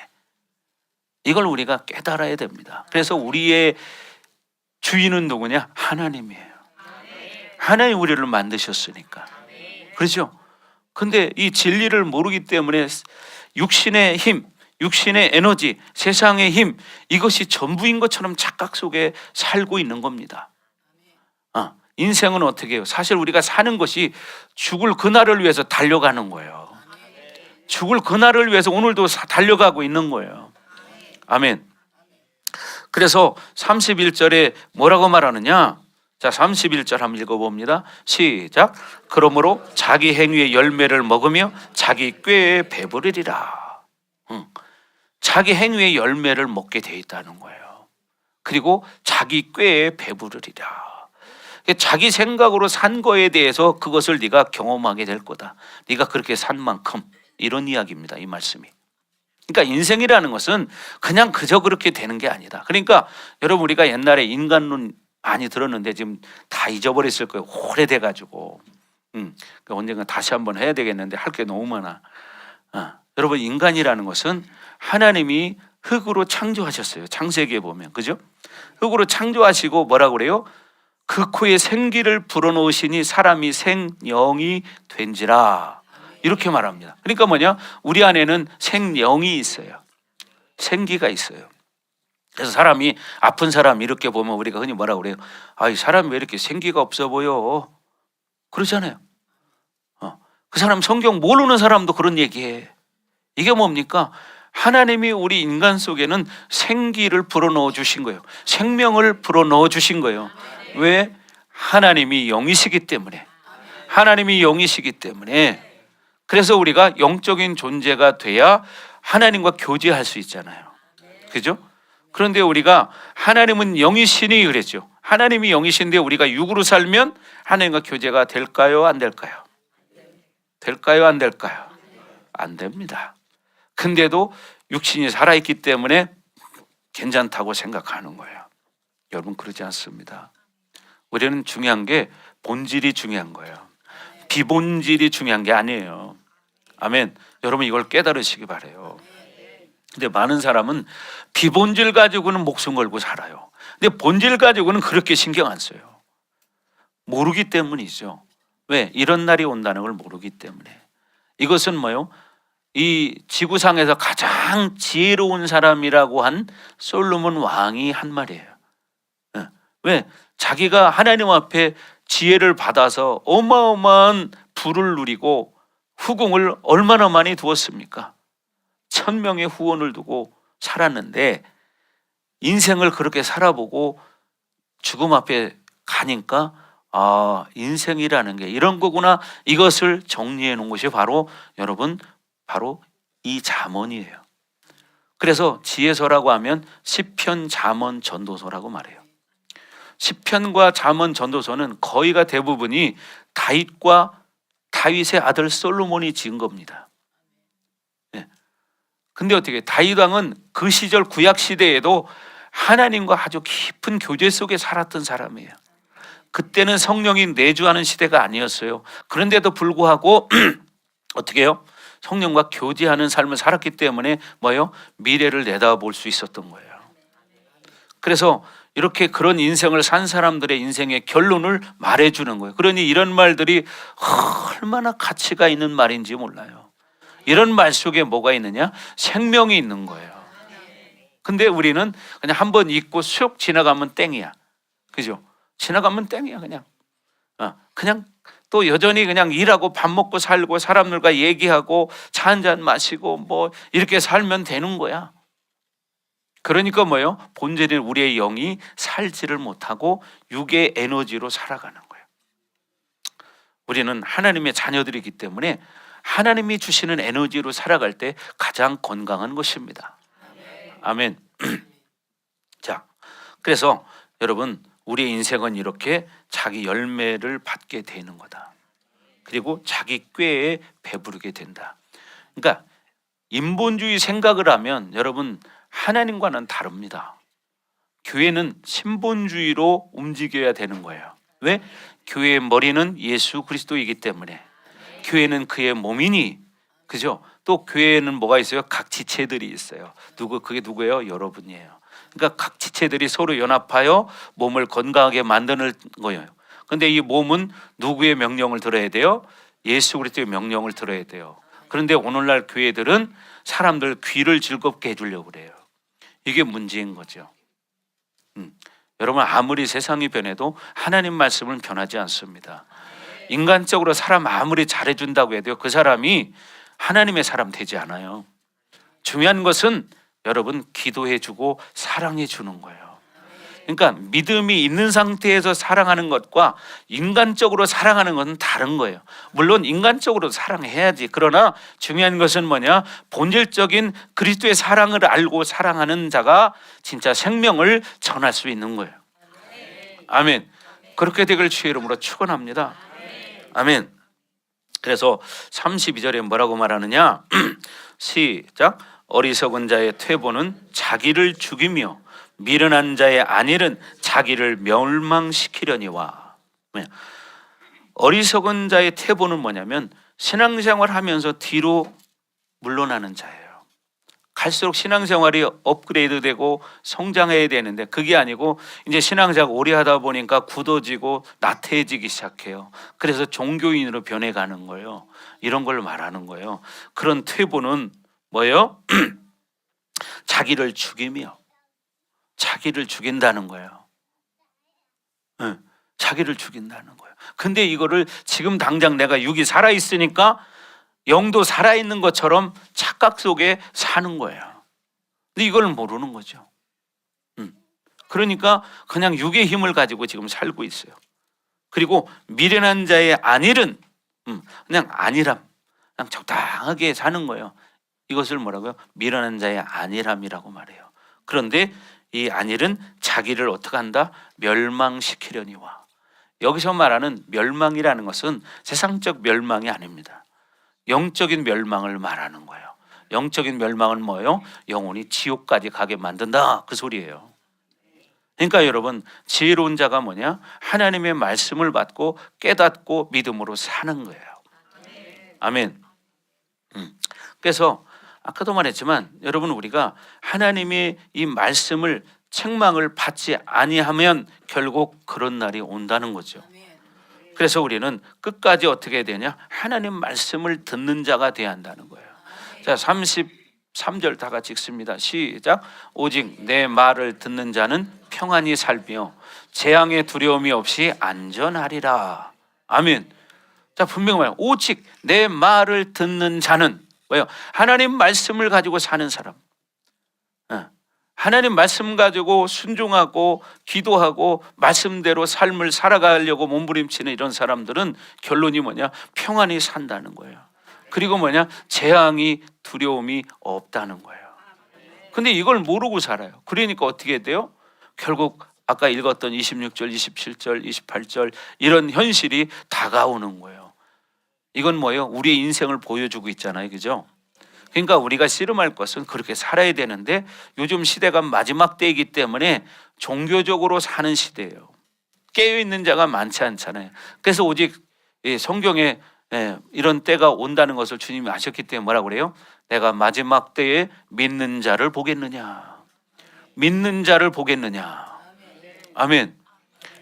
이걸 우리가 깨달아야 됩니다. 그래서 우리의 주인은 누구냐? 하나님이에요. 하나님 우리를 만드셨으니까. 그렇죠? 근데 이 진리를 모르기 때문에 육신의 힘, 육신의 에너지, 세상의 힘, 이것이 전부인 것처럼 착각 속에 살고 있는 겁니다. 인생은 어떻게 해요? 사실 우리가 사는 것이 죽을 그날을 위해서 달려가는 거예요. 죽을 그날을 위해서 오늘도 달려가고 있는 거예요. 아멘. 그래서 31절에 뭐라고 말하느냐? 자, 31절 한번 읽어봅니다. 시작. 그러므로 자기 행위의 열매를 먹으며 자기 꾀에 배부르리라. 자기 행위의 열매를 먹게 돼 있다는 거예요. 그리고 자기 꾀에 배부르리라. 자기 생각으로 산 거에 대해서 그것을 네가 경험하게 될 거다. 네가 그렇게 산 만큼, 이런 이야기입니다. 이 말씀이. 그러니까 인생이라는 것은 그냥 그저 그렇게 되는 게 아니다. 그러니까 여러분, 우리가 옛날에 인간론 많이 들었는데 지금 다 잊어버렸을 거예요. 오래돼 가지고. 그러니까 언젠가 다시 한번 해야 되겠는데 할 게 너무 많아. 여러분, 인간이라는 것은 하나님이 흙으로 창조하셨어요. 창세기에 보면, 그죠? 흙으로 창조하시고 뭐라고 그래요? 그 코에 생기를 불어넣으시니 사람이 생영이 된지라, 이렇게 말합니다. 그러니까 뭐냐? 우리 안에는 생영이 있어요. 생기가 있어요. 그래서 사람이, 아픈 사람 이렇게 보면 우리가 흔히 뭐라고 그래요? 아, 이 사람이 왜 이렇게 생기가 없어 보여? 그러잖아요. 그 사람 성경 모르는 사람도 그런 얘기해. 이게 뭡니까? 하나님이 우리 인간 속에는 생기를 불어넣어 주신 거예요. 생명을 불어넣어 주신 거예요. 왜? 하나님이 영이시기 때문에. 하나님이 영이시기 때문에. 그래서 우리가 영적인 존재가 돼야 하나님과 교제할 수 있잖아요. 그죠? 그런데 우리가, 하나님은 영이시니 그랬죠. 하나님이 영이신데 우리가 육으로 살면 하나님과 교제가 될까요? 안 될까요? 될까요? 안 될까요? 안 됩니다. 근데도 육신이 살아있기 때문에 괜찮다고 생각하는 거예요. 여러분, 그러지 않습니다. 우리는 중요한 게 본질이 중요한 거예요. 비본질이 중요한 게 아니에요. 아멘. 여러분, 이걸 깨달으시기 바라요. 근데 많은 사람은 비본질 가지고는 목숨 걸고 살아요. 근데 본질 가지고는 그렇게 신경 안 써요. 모르기 때문이죠. 왜? 이런 날이 온다는 걸 모르기 때문에. 이것은 뭐요? 이 지구상에서 가장 지혜로운 사람이라고 한 솔로몬 왕이 한 말이에요. 왜? 자기가 하나님 앞에 지혜를 받아서 어마어마한 부를 누리고 후궁을 얼마나 많이 두었습니까? 1000명의 후원을 두고 살았는데, 인생을 그렇게 살아보고 죽음 앞에 가니까, 아, 인생이라는 게 이런 거구나. 이것을 정리해 놓은 것이 바로, 여러분, 바로 이 잠언이에요. 그래서 지혜서라고 하면 시편, 잠언, 전도서라고 말해요. 시편과 잠언, 전도서는 거의가 대부분이 다윗의 아들 솔로몬이 지은 겁니다. 근데 어떻게, 다윗 왕은 그 시절 구약 시대에도 하나님과 아주 깊은 교제 속에 살았던 사람이에요. 그때는 성령이 내주하는 시대가 아니었어요. 그런데도 불구하고 어떻게 해요? 성령과 교제하는 삶을 살았기 때문에 뭐예요? 미래를 내다볼 수 있었던 거예요. 그래서 이렇게 그런 인생을 산 사람들의 인생의 결론을 말해주는 거예요. 그러니 이런 말들이 얼마나 가치가 있는 말인지 몰라요. 이런 말 속에 뭐가 있느냐? 생명이 있는 거예요. 근데 우리는 그냥 한번 읽고 쑥 지나가면 땡이야. 그죠? 지나가면 땡이야. 그냥 또 여전히 그냥 일하고 밥 먹고 살고 사람들과 얘기하고 차 한잔 마시고 뭐 이렇게 살면 되는 거야. 그러니까 뭐예요? 본질인 우리의 영이 살지를 못하고 육의 에너지로 살아가는 거예요. 우리는 하나님의 자녀들이기 때문에 하나님이 주시는 에너지로 살아갈 때 가장 건강한 것입니다. 아멘. 자, 그래서 여러분, 우리의 인생은 이렇게 자기 열매를 받게 되는 거다. 그리고 자기 꾀에 배부르게 된다. 그러니까 인본주의 생각을 하면 여러분, 하나님과는 다릅니다. 교회는 신본주의로 움직여야 되는 거예요. 왜? 교회의 머리는 예수 그리스도이기 때문에. 교회는 그의 몸이니, 그죠? 또 교회에는 뭐가 있어요? 각 지체들이 있어요. 그게 누구예요? 여러분이에요. 그러니까 각 지체들이 서로 연합하여 몸을 건강하게 만드는 거예요. 근데 이 몸은 누구의 명령을 들어야 돼요? 예수 그리스도의 명령을 들어야 돼요. 그런데 오늘날 교회들은 사람들 귀를 즐겁게 해주려고 그래요. 이게 문제인 거죠. 여러분, 아무리 세상이 변해도 하나님 말씀은 변하지 않습니다. 인간적으로 사람 아무리 잘해준다고 해도 그 사람이 하나님의 사람 되지 않아요. 중요한 것은 여러분, 기도해주고 사랑해주는 거예요. 그러니까 믿음이 있는 상태에서 사랑하는 것과 인간적으로 사랑하는 것은 다른 거예요. 물론 인간적으로 사랑해야지. 그러나 중요한 것은 뭐냐? 본질적인 그리스도의 사랑을 알고 사랑하는 자가 진짜 생명을 전할 수 있는 거예요. 아멘. 그렇게 되길 주의 이름으로 축원합니다. 아멘. 그래서 32절에 뭐라고 말하느냐? 시작. 어리석은 자의 퇴보는 자기를 죽이며 미련한 자의 안일은 자기를 멸망시키려니와. 어리석은 자의 퇴보는 뭐냐면 신앙생활 하면서 뒤로 물러나는 자예요. 갈수록 신앙생활이 업그레이드되고 성장해야 되는데 그게 아니고 이제 신앙생활 오래 하다 보니까 굳어지고 나태해지기 시작해요. 그래서 종교인으로 변해가는 거예요. 이런 걸 말하는 거예요. 그런 퇴보는 뭐예요? 자기를 죽이며 자기를 죽인다는 거예요. 자기를 죽인다는 거예요. 근데 이거를 지금 당장 내가 육이 살아있으니까 영도 살아있는 것처럼 착각 속에 사는 거예요. 근데 이걸 모르는 거죠. 그러니까 그냥 육의 힘을 가지고 지금 살고 있어요. 그리고 미련한 자의 안일은 그냥 안일함, 그냥 적당하게 사는 거예요. 이것을 뭐라고요? 미련한 자의 안일함이라고 말해요. 그런데 이 안일은 자기를 어떻게 한다? 멸망시키려니와. 여기서 말하는 멸망이라는 것은 세상적 멸망이 아닙니다. 영적인 멸망을 말하는 거예요. 영적인 멸망은 뭐예요? 영혼이 지옥까지 가게 만든다, 그 소리예요. 그러니까 여러분, 지혜로운 자가 뭐냐? 하나님의 말씀을 받고 깨닫고 믿음으로 사는 거예요. 아멘. 그래서 아까도 말했지만 여러분, 우리가 하나님의 이 말씀을 책망을 받지 아니하면 결국 그런 날이 온다는 거죠. 그래서 우리는 끝까지 어떻게 해야 되냐? 하나님 말씀을 듣는 자가 돼야 한다는 거예요. 자, 33절 다 같이 읽습니다. 시작. 오직 내 말을 듣는 자는 평안히 살며 재앙의 두려움이 없이 안전하리라. 아멘. 자, 분명히 말해요. 오직 내 말을 듣는 자는 뭐예요? 하나님 말씀을 가지고 사는 사람. 하나님 말씀 가지고 순종하고 기도하고 말씀대로 삶을 살아가려고 몸부림치는 이런 사람들은 결론이 뭐냐? 평안히 산다는 거예요. 그리고 뭐냐? 재앙이 두려움이 없다는 거예요. 근데 이걸 모르고 살아요. 그러니까 어떻게 돼요? 결국 아까 읽었던 26절, 27절, 28절 이런 현실이 다가오는 거예요. 이건 뭐예요? 우리의 인생을 보여주고 있잖아요. 그죠? 그러니까 우리가 씨름할 것은 그렇게 살아야 되는데 요즘 시대가 마지막 때이기 때문에 종교적으로 사는 시대예요. 깨어있는 자가 많지 않잖아요. 그래서 오직 성경에 이런 때가 온다는 것을 주님이 아셨기 때문에 뭐라고 그래요? 내가 마지막 때에 믿는 자를 보겠느냐. 믿는 자를 보겠느냐. 아멘.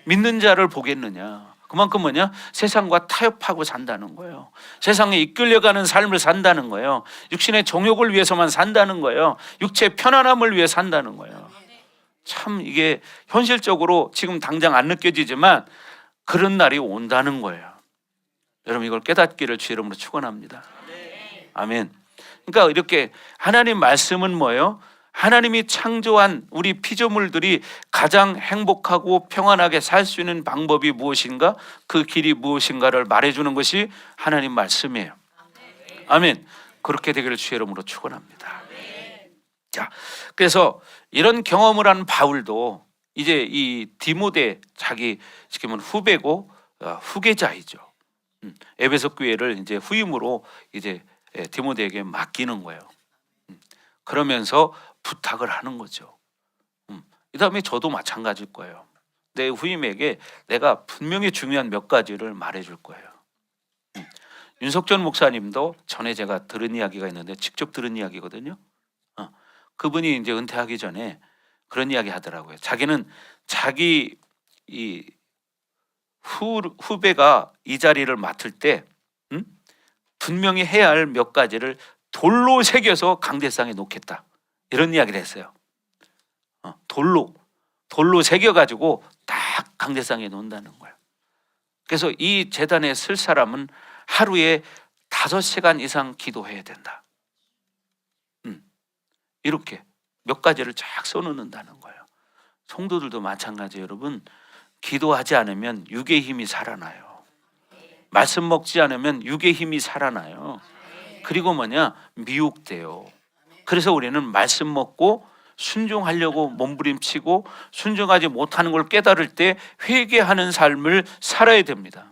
믿는 자를 보겠느냐. 그만큼 뭐냐? 세상과 타협하고 산다는 거예요. 세상에 이끌려가는 삶을 산다는 거예요. 육신의 정욕을 위해서만 산다는 거예요. 육체의 편안함을 위해 산다는 거예요. 참 이게 현실적으로 지금 당장 안 느껴지지만 그런 날이 온다는 거예요. 여러분, 이걸 깨닫기를 주 이름으로 축원합니다. 아멘. 그러니까 이렇게 하나님 말씀은 뭐예요? 하나님이 창조한 우리 피조물들이 가장 행복하고 평안하게 살 수 있는 방법이 무엇인가? 그 길이 무엇인가를 말해주는 것이 하나님 말씀이에요. 아멘. 그렇게 되기를 주의 이름으로 축원합니다. 자, 그래서 이런 경험을 한 바울도 이제 이 디모데, 자기 지금은 후배고 후계자이죠. 에베소 교회를 이제 후임으로 이제 디모데에게 맡기는 거예요. 그러면서 부탁을 하는 거죠. 이 다음에 저도 마찬가지일 거예요. 내 후임에게 내가 분명히 중요한 몇 가지를 말해줄 거예요. 윤석전 목사님도 전에 제가 들은 이야기가 있는데 직접 들은 이야기거든요. 그분이 이제 은퇴하기 전에 그런 이야기 하더라고요. 자기는 자기 이 후배가 이 자리를 맡을 때 분명히 해야 할 몇 가지를 돌로 새겨서 강대상에 놓겠다, 이런 이야기를 했어요. 돌로 새겨가지고 딱 강대상에 놓는다는 거예요. 그래서 이 제단에 쓸 사람은 하루에 5시간 이상 기도해야 된다. 이렇게 몇 가지를 쫙 써놓는다는 거예요. 성도들도 마찬가지예요. 여러분, 기도하지 않으면 육의 힘이 살아나요. 말씀 먹지 않으면 육의 힘이 살아나요. 그리고 뭐냐? 미혹돼요. 그래서 우리는 말씀 먹고 순종하려고 몸부림치고 순종하지 못하는 걸 깨달을 때 회개하는 삶을 살아야 됩니다.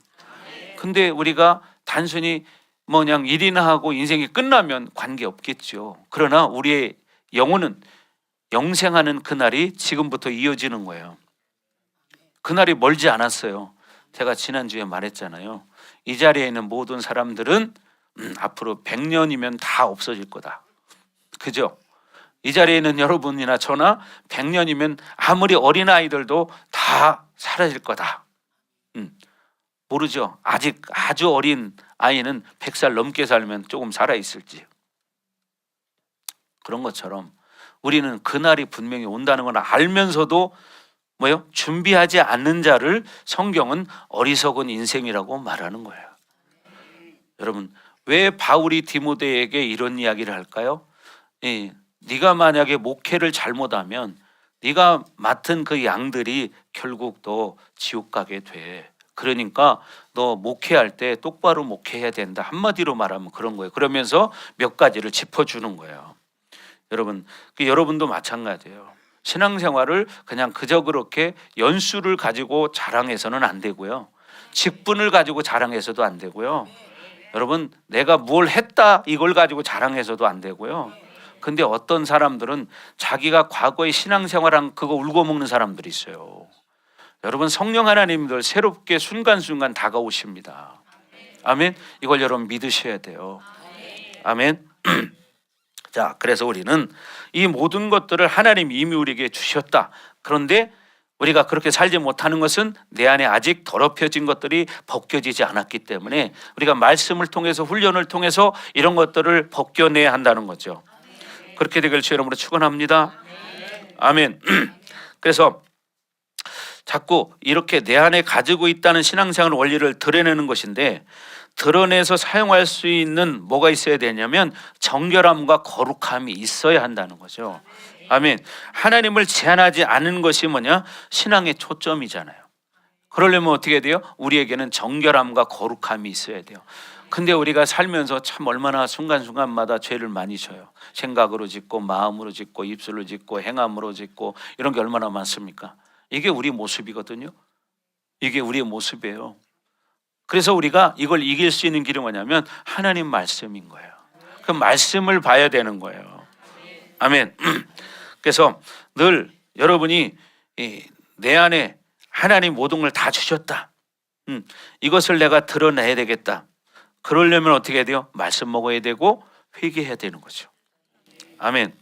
근데 우리가 단순히 뭐 그냥 일이나 하고 인생이 끝나면 관계없겠죠. 그러나 우리의 영혼은 영생하는 그날이 지금부터 이어지는 거예요. 그날이 멀지 않았어요. 제가 지난주에 말했잖아요. 이 자리에 있는 모든 사람들은 앞으로 100년이면 다 없어질 거다. 그죠? 이 자리에 있는 여러분이나 저나 100년이면 아무리 어린아이들도 다 사라질 거다. 모르죠. 아직 아주 어린 아이는 100살 넘게 살면 조금 살아있을지. 그런 것처럼 우리는 그날이 분명히 온다는 걸 알면서도 뭐요? 준비하지 않는 자를 성경은 어리석은 인생이라고 말하는 거예요. 여러분, 왜 바울이 디모데에게 이런 이야기를 할까요? 네가 만약에 목회를 잘못하면 네가 맡은 그 양들이 결국 너 지옥 가게 돼. 그러니까 너 목회할 때 똑바로 목회해야 된다. 한마디로 말하면 그런 거예요. 그러면서 몇 가지를 짚어주는 거예요. 여러분, 여러분도 마찬가지예요. 신앙생활을 그냥 그저 그렇게 연수를 가지고 자랑해서는 안 되고요. 직분을 가지고 자랑해서도 안 되고요. 여러분, 내가 뭘 했다 이걸 가지고 자랑해서도 안 되고요. 근데 어떤 사람들은 자기가 과거의 신앙생활한 그거 울고 먹는 사람들이 있어요. 여러분, 성령 하나님들 새롭게 순간순간 다가오십니다. 아멘. 이걸 여러분 믿으셔야 돼요. 아멘. 자, 그래서 우리는 이 모든 것들을 하나님이 이미 우리에게 주셨다. 그런데 우리가 그렇게 살지 못하는 것은 내 안에 아직 더럽혀진 것들이 벗겨지지 않았기 때문에 우리가 말씀을 통해서 훈련을 통해서 이런 것들을 벗겨내야 한다는 거죠. 그렇게 되길 주 이름으로 축원합니다. 아멘. 그래서 자꾸 이렇게 내 안에 가지고 있다는 신앙생활 원리를 드러내는 것인데, 드러내서 사용할 수 있는 뭐가 있어야 되냐면 정결함과 거룩함이 있어야 한다는 거죠. 아멘. 하나님을 제한하지 않은 것이 뭐냐? 신앙의 초점이잖아요. 그러려면 어떻게 돼요? 우리에게는 정결함과 거룩함이 있어야 돼요. 근데 우리가 살면서 참 얼마나 순간순간마다 죄를 많이 져요. 생각으로 짓고 마음으로 짓고 입술로 짓고 행함으로 짓고 이런 게 얼마나 많습니까? 이게 우리 모습이거든요. 이게 우리의 모습이에요. 그래서 우리가 이걸 이길 수 있는 길은 뭐냐면 하나님 말씀인 거예요. 그 말씀을 봐야 되는 거예요. 아멘. 그래서 늘 여러분이 내 안에 하나님 모든 걸 다 주셨다. 이것을 내가 드러내야 되겠다. 그러려면 어떻게 해야 돼요? 말씀 먹어야 되고 회개해야 되는 거죠. 아멘.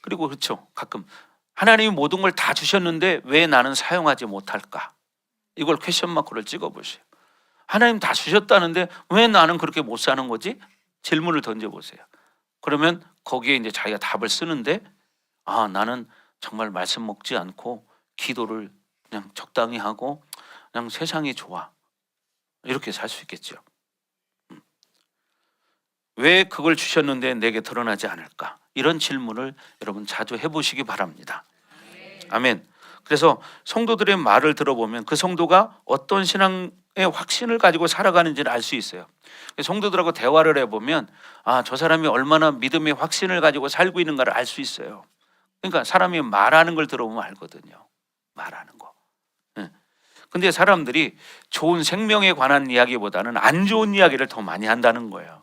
그리고 그렇죠. 가끔 하나님이 모든 걸 다 주셨는데 왜 나는 사용하지 못할까? 이걸 퀘션 마크를 찍어보세요. 하나님 다 주셨다는데 왜 나는 그렇게 못 사는 거지? 질문을 던져보세요. 그러면 거기에 이제 자기가 답을 쓰는데, 아, 나는 정말 말씀 먹지 않고 기도를 그냥 적당히 하고 그냥 세상이 좋아. 이렇게 살 수 있겠죠. 왜 그걸 주셨는데 내게 드러나지 않을까? 이런 질문을 여러분 자주 해보시기 바랍니다. 아멘. 그래서 성도들의 말을 들어보면 그 성도가 어떤 신앙의 확신을 가지고 살아가는지를 알 수 있어요. 성도들하고 대화를 해보면 아, 저 사람이 얼마나 믿음의 확신을 가지고 살고 있는가를 알 수 있어요. 그러니까 사람이 말하는 걸 들어보면 알거든요. 말하는 거. 근데 사람들이 좋은 생명에 관한 이야기보다는 안 좋은 이야기를 더 많이 한다는 거예요.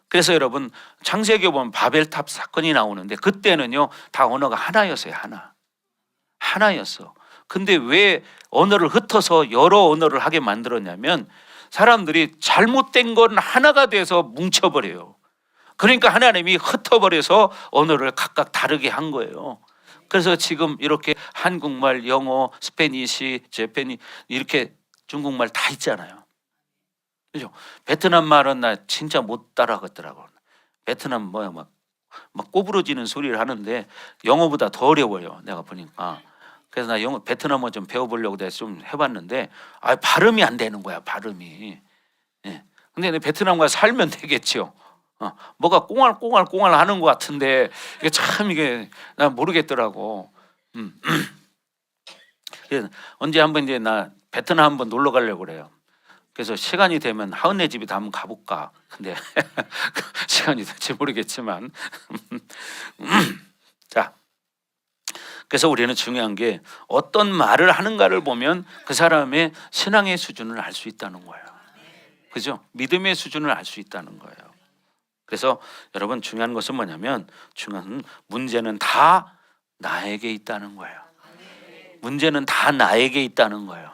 그래서 여러분 창세기에 보면 바벨탑 사건이 나오는데 그때는요 다 언어가 하나였어요. 하나였어. 근데 왜 언어를 흩어서 여러 언어를 하게 만들었냐면 사람들이 잘못된 건 하나가 돼서 뭉쳐버려요. 그러니까 하나님이 흩어버려서 언어를 각각 다르게 한 거예요. 그래서 지금 이렇게 한국말, 영어, 스페니시, 제페니 이렇게 중국말 다 있잖아요. 그죠? 베트남 말은 나 진짜 못 따라가더라고. 베트남 뭐야 막 꼬부러지는 소리를 하는데 영어보다 더 어려워요. 내가 보니까. 그래서 나 영어 베트남어 좀 배워보려고 내가 좀 해봤는데 발음이 안 되는 거야. 발음이. 예. 근데 베트남과 살면 되겠죠. 뭐가 꽁알꽁알 하는 것 같은데 이게 참 이게 나 모르겠더라고. 언제 한번 이제 나 베트남 한번 놀러 가려고 그래요. 그래서 시간이 되면 하은네 집에 한번 가볼까. 근데 시간이 될지 모르겠지만 자, 그래서 우리는 중요한 게 어떤 말을 하는가를 보면 그 사람의 신앙의 수준을 알 수 있다는 거예요. 그죠? 믿음의 수준을 알 수 있다는 거예요. 그래서 여러분 중요한 것은 뭐냐면 중요한 문제는 다 나에게 있다는 거예요. 문제는 다 나에게 있다는 거예요.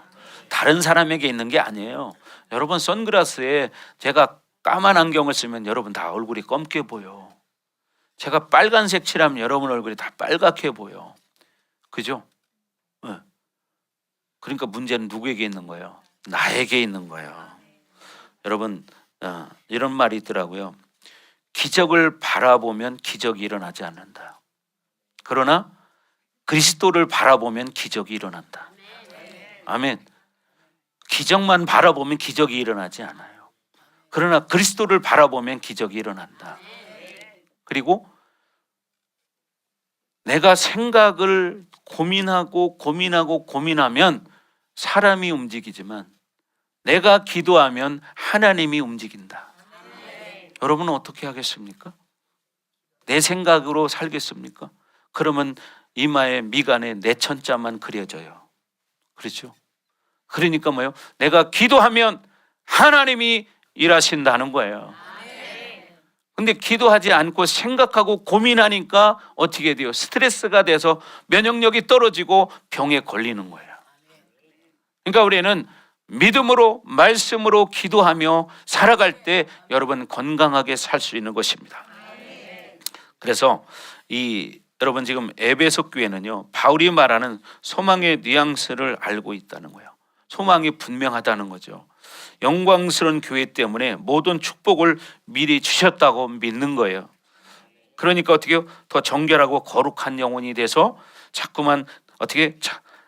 다른 사람에게 있는 게 아니에요. 여러분 선글라스에 제가 까만 안경을 쓰면 여러분 다 얼굴이 검게 보여. 제가 빨간색 칠하면 여러분 얼굴이 다 빨갛게 보여. 그죠? 네. 그러니까 문제는 누구에게 있는 거예요? 나에게 있는 거예요. 여러분 이런 말이 있더라고요. 기적을 바라보면 기적이 일어나지 않는다. 그러나 그리스도를 바라보면 기적이 일어난다. 아멘. 기적만 바라보면 기적이 일어나지 않아요. 그러나 그리스도를 바라보면 기적이 일어난다. 그리고 내가 생각을 고민하면 사람이 움직이지만 내가 기도하면 하나님이 움직인다. 여러분은 어떻게 하겠습니까? 내 생각으로 살겠습니까? 그러면 이마에 미간에 내천자만 그려져요. 그렇죠? 그러니까 뭐예요? 내가 기도하면 하나님이 일하신다는 거예요. 근데 기도하지 않고 생각하고 고민하니까 어떻게 돼요? 스트레스가 돼서 면역력이 떨어지고 병에 걸리는 거예요. 그러니까 우리는 믿음으로 말씀으로 기도하며 살아갈 때 여러분 건강하게 살 수 있는 것입니다. 그래서 여러분 지금 에베소 교회는요 바울이 말하는 소망의 뉘앙스를 알고 있다는 거예요. 소망이 분명하다는 거죠. 영광스러운 교회 때문에 모든 축복을 미리 주셨다고 믿는 거예요. 그러니까 어떻게 해요? 더 정결하고 거룩한 영혼이 돼서 자꾸만 어떻게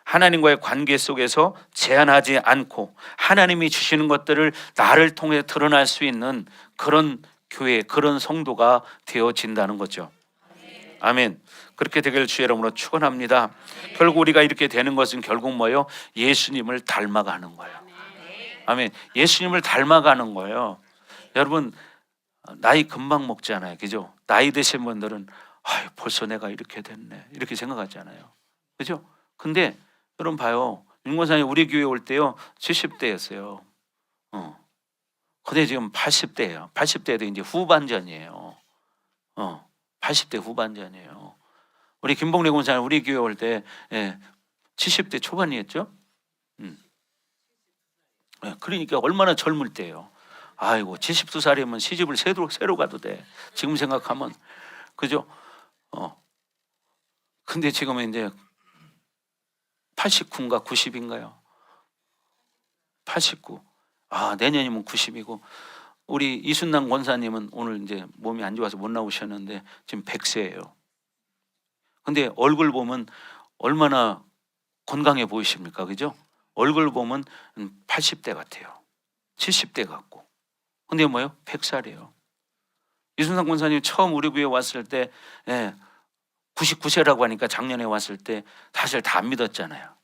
하나님과의 관계 속에서 제한하지 않고 하나님이 주시는 것들을 나를 통해 드러날 수 있는 그런 교회, 그런 성도가 되어진다는 거죠. 아멘. 그렇게 되길 주의 이름으로 축원합니다. 결국 우리가 이렇게 되는 것은 결국 뭐예요? 예수님을 닮아가는 거예요. 아멘. 예수님을 닮아가는 거예요. 여러분 나이 금방 먹잖아요. 그죠? 나이 드신 분들은 벌써 내가 이렇게 됐네 이렇게 생각하잖아요. 그죠? 근데 여러분 봐요. 윤권사님 우리 교회 올 때요 70대였어요. 근데 지금 80대예요. 80대도 이제 후반전이에요. 80대 후반전이에요. 우리 김봉래 권사님 우리 교회 올 때 70대 초반이었죠. 그러니까 얼마나 젊을 때예요. 아이고 72살이면 시집을 새로 가도 돼. 지금 생각하면 그죠? 근데 지금은 이제 89인가 90인가요? 89. 내년이면 90이고 우리 이순남 권사님은 오늘 이제 몸이 안 좋아서 못 나오셨는데 지금 100세예요. 근데 얼굴 보면 얼마나 건강해 보이십니까? 그죠? 얼굴 보면 80대 같아요. 70대 같고. 근데 뭐예요? 100살이에요. 이순남 권사님 처음 우리 교회 왔을 때 99세라고 하니까 작년에 왔을 때 사실 다 안 믿었잖아요.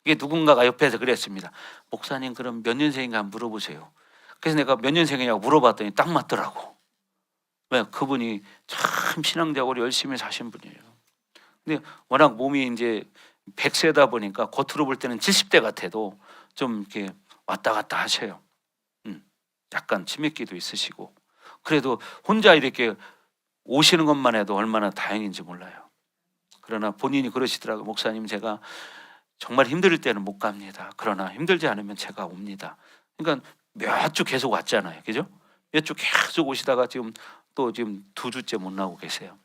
이게 누군가가 옆에서 그랬습니다. 목사님 그럼 몇 년생인가 한번 물어보세요. 그래서 내가 몇 년생이냐고 물어봤더니 딱 맞더라고. 왜? 그분이 참 신앙적으로 열심히 사신 분이에요. 근데 워낙 몸이 이제 100세다 보니까 겉으로 볼 때는 70대 같아도 좀 이렇게 왔다 갔다 하셔요. 약간 치매기도 있으시고. 그래도 혼자 이렇게 오시는 것만 해도 얼마나 다행인지 몰라요. 그러나 본인이 그러시더라고요. 목사님 제가 정말 힘들 때는 못 갑니다. 그러나 힘들지 않으면 제가 옵니다. 그러니까 몇 주 계속 왔잖아요. 그죠? 몇 주 계속 오시다가 지금 2주째 못 나오고 계세요.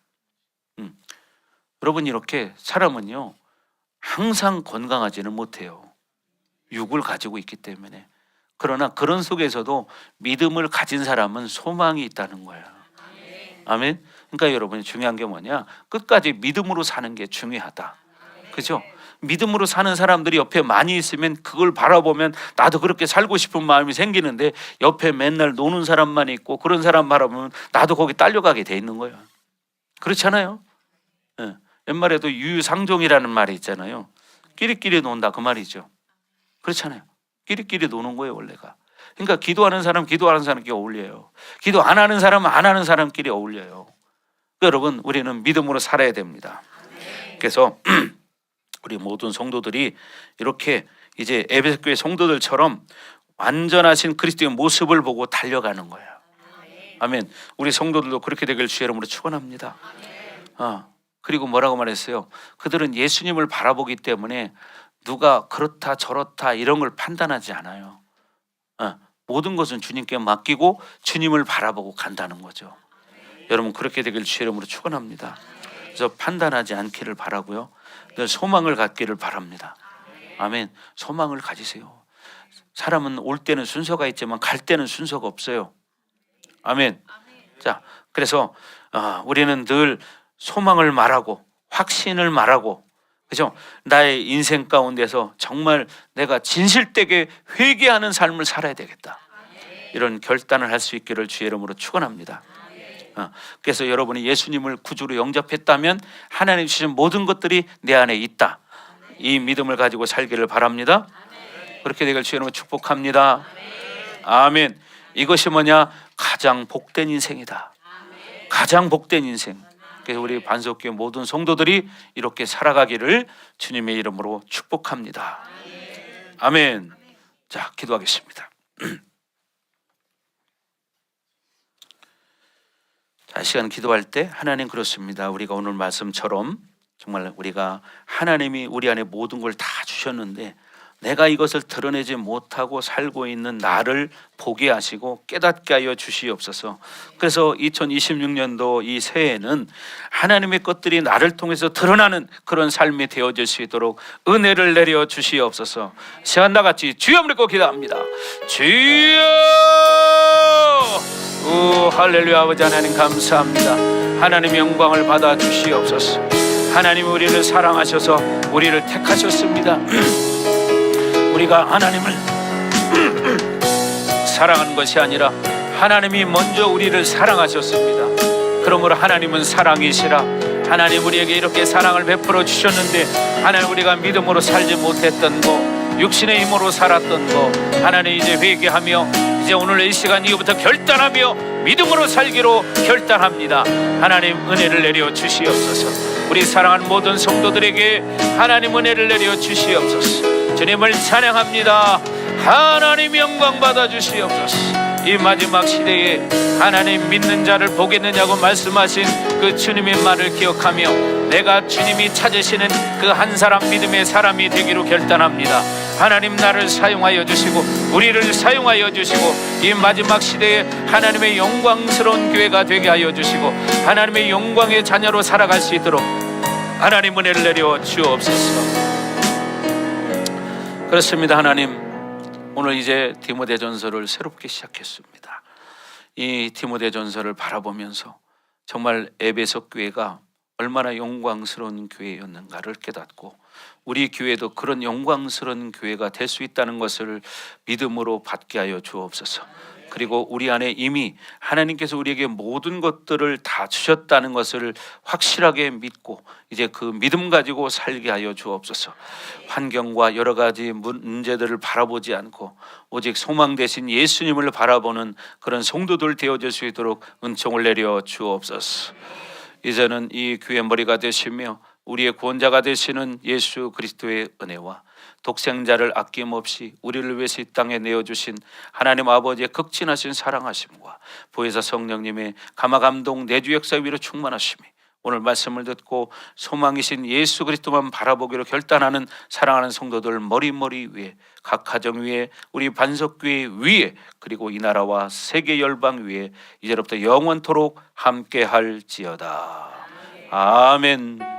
여러분 이렇게 사람은요 항상 건강하지는 못해요. 육을 가지고 있기 때문에. 그러나 그런 속에서도 믿음을 가진 사람은 소망이 있다는 거예요. 아멘. 그러니까 여러분이 중요한 게 뭐냐? 끝까지 믿음으로 사는 게 중요하다. 그죠? 믿음으로 사는 사람들이 옆에 많이 있으면 그걸 바라보면 나도 그렇게 살고 싶은 마음이 생기는데 옆에 맨날 노는 사람만 있고 그런 사람 바라보면 나도 거기 딸려가게 돼 있는 거예요. 그렇잖아요. 옛말에도 유유상종이라는 말이 있잖아요. 끼리끼리 논다 그 말이죠. 그렇잖아요. 끼리끼리 노는 거예요 원래가. 그러니까 기도하는 사람끼리 어울려요. 기도 안 하는 사람은 안 하는 사람끼리 어울려요. 여러분 우리는 믿음으로 살아야 됩니다. 그래서 우리 모든 성도들이 이렇게 이제 에베소 교회 성도들처럼 완전하신 그리스도의 모습을 보고 달려가는 거예요. 아멘. 우리 성도들도 그렇게 되길 주의 이름으로 축원합니다. 그리고 뭐라고 말했어요? 그들은 예수님을 바라보기 때문에 누가 그렇다 저렇다 이런 걸 판단하지 않아요. 모든 것은 주님께 맡기고 주님을 바라보고 간다는 거죠. 여러분 그렇게 되길 주의 이름으로 축원합니다. 그래서 판단하지 않기를 바라고요. 늘 소망을 갖기를 바랍니다. 아멘. 소망을 가지세요. 사람은 올 때는 순서가 있지만 갈 때는 순서가 없어요. 아멘. 자, 그래서 우리는 늘 소망을 말하고 확신을 말하고, 그죠? 나의 인생 가운데서 정말 내가 진실되게 회개하는 삶을 살아야 되겠다. 이런 결단을 할 수 있기를 주의 이름으로 축원합니다. 그래서 여러분이 예수님을 구주로 영접했다면 하나님 주신 모든 것들이 내 안에 있다. 이 믿음을 가지고 살기를 바랍니다. 그렇게 되길 주의 이름으로 축복합니다. 아멘. 이것이 뭐냐? 가장 복된 인생이다. 가장 복된 인생. 그래서 우리 반석교회 모든 성도들이 이렇게 살아가기를 주님의 이름으로 축복합니다. 아멘. 자, 기도하겠습니다. 자, 시간 기도할 때 하나님 그렇습니다. 우리가 오늘 말씀처럼 정말 우리가 하나님이 우리 안에 모든 걸 다 주셨는데 내가 이것을 드러내지 못하고 살고 있는 나를 보게 하시고 깨닫게 하여 주시옵소서. 그래서 2026년도 이 새해에는 하나님의 것들이 나를 통해서 드러나는 그런 삶이 되어질 수 있도록 은혜를 내려 주시옵소서. 시간 나같이 주여 믿고 기도합니다. 주여! 오, 할렐루야. 아버지 하나님 감사합니다. 하나님의 영광을 받아 주시옵소서. 하나님이 우리를 사랑하셔서 우리를 택하셨습니다. 우리가 하나님을 사랑하는 것이 아니라 하나님이 먼저 우리를 사랑하셨습니다. 그러므로 하나님은 사랑이시라. 하나님 우리에게 이렇게 사랑을 베풀어 주셨는데 하나님 우리가 믿음으로 살지 못했던 거, 육신의 힘으로 살았던 거 하나님 이제 회개하며 이제 오늘 이 시간 이후부터 결단하며 믿음으로 살기로 결단합니다. 하나님 은혜를 내려 주시옵소서. 우리 사랑하는 모든 성도들에게 하나님 은혜를 내려 주시옵소서. 주님을 찬양합니다. 하나님 영광 받아 주시옵소서. 이 마지막 시대에 하나님 믿는 자를 보겠느냐고 말씀하신 그 주님의 말을 기억하며 내가 주님이 찾으시는 그 한 사람 믿음의 사람이 되기로 결단합니다. 하나님 나를 사용하여 주시고 우리를 사용하여 주시고 이 마지막 시대에 하나님의 영광스러운 교회가 되게 하여 주시고 하나님의 영광의 자녀로 살아갈 수 있도록 하나님 은혜를 내려 주옵소서. 그렇습니다. 하나님 오늘 이제 디모데전서를 새롭게 시작했습니다. 이 디모데전서를 바라보면서 정말 에베소 교회가 얼마나 영광스러운 교회였는가를 깨닫고 우리 교회도 그런 영광스러운 교회가 될 수 있다는 것을 믿음으로 받게 하여 주옵소서. 그리고 우리 안에 이미 하나님께서 우리에게 모든 것들을 다 주셨다는 것을 확실하게 믿고 이제 그 믿음 가지고 살게 하여 주옵소서. 환경과 여러 가지 문제들을 바라보지 않고 오직 소망 되신 예수님을 바라보는 그런 성도들 되어질 수 있도록 은총을 내려 주옵소서. 이제는 이 교회 머리가 되시며 우리의 구원자가 되시는 예수 그리스도의 은혜와 독생자를 아낌없이 우리를 위해서 이 땅에 내어주신 하나님 아버지의 극진하신 사랑하심과 보혜사 성령님의 감화감동 내주 역사 위로 충만하심이 오늘 말씀을 듣고 소망이신 예수 그리스도만 바라보기로 결단하는 사랑하는 성도들 머리 위에 각 가정 위에 우리 반석교회 위에 그리고 이 나라와 세계 열방 위에 이제로부터 영원토록 함께할지어다. 아멘.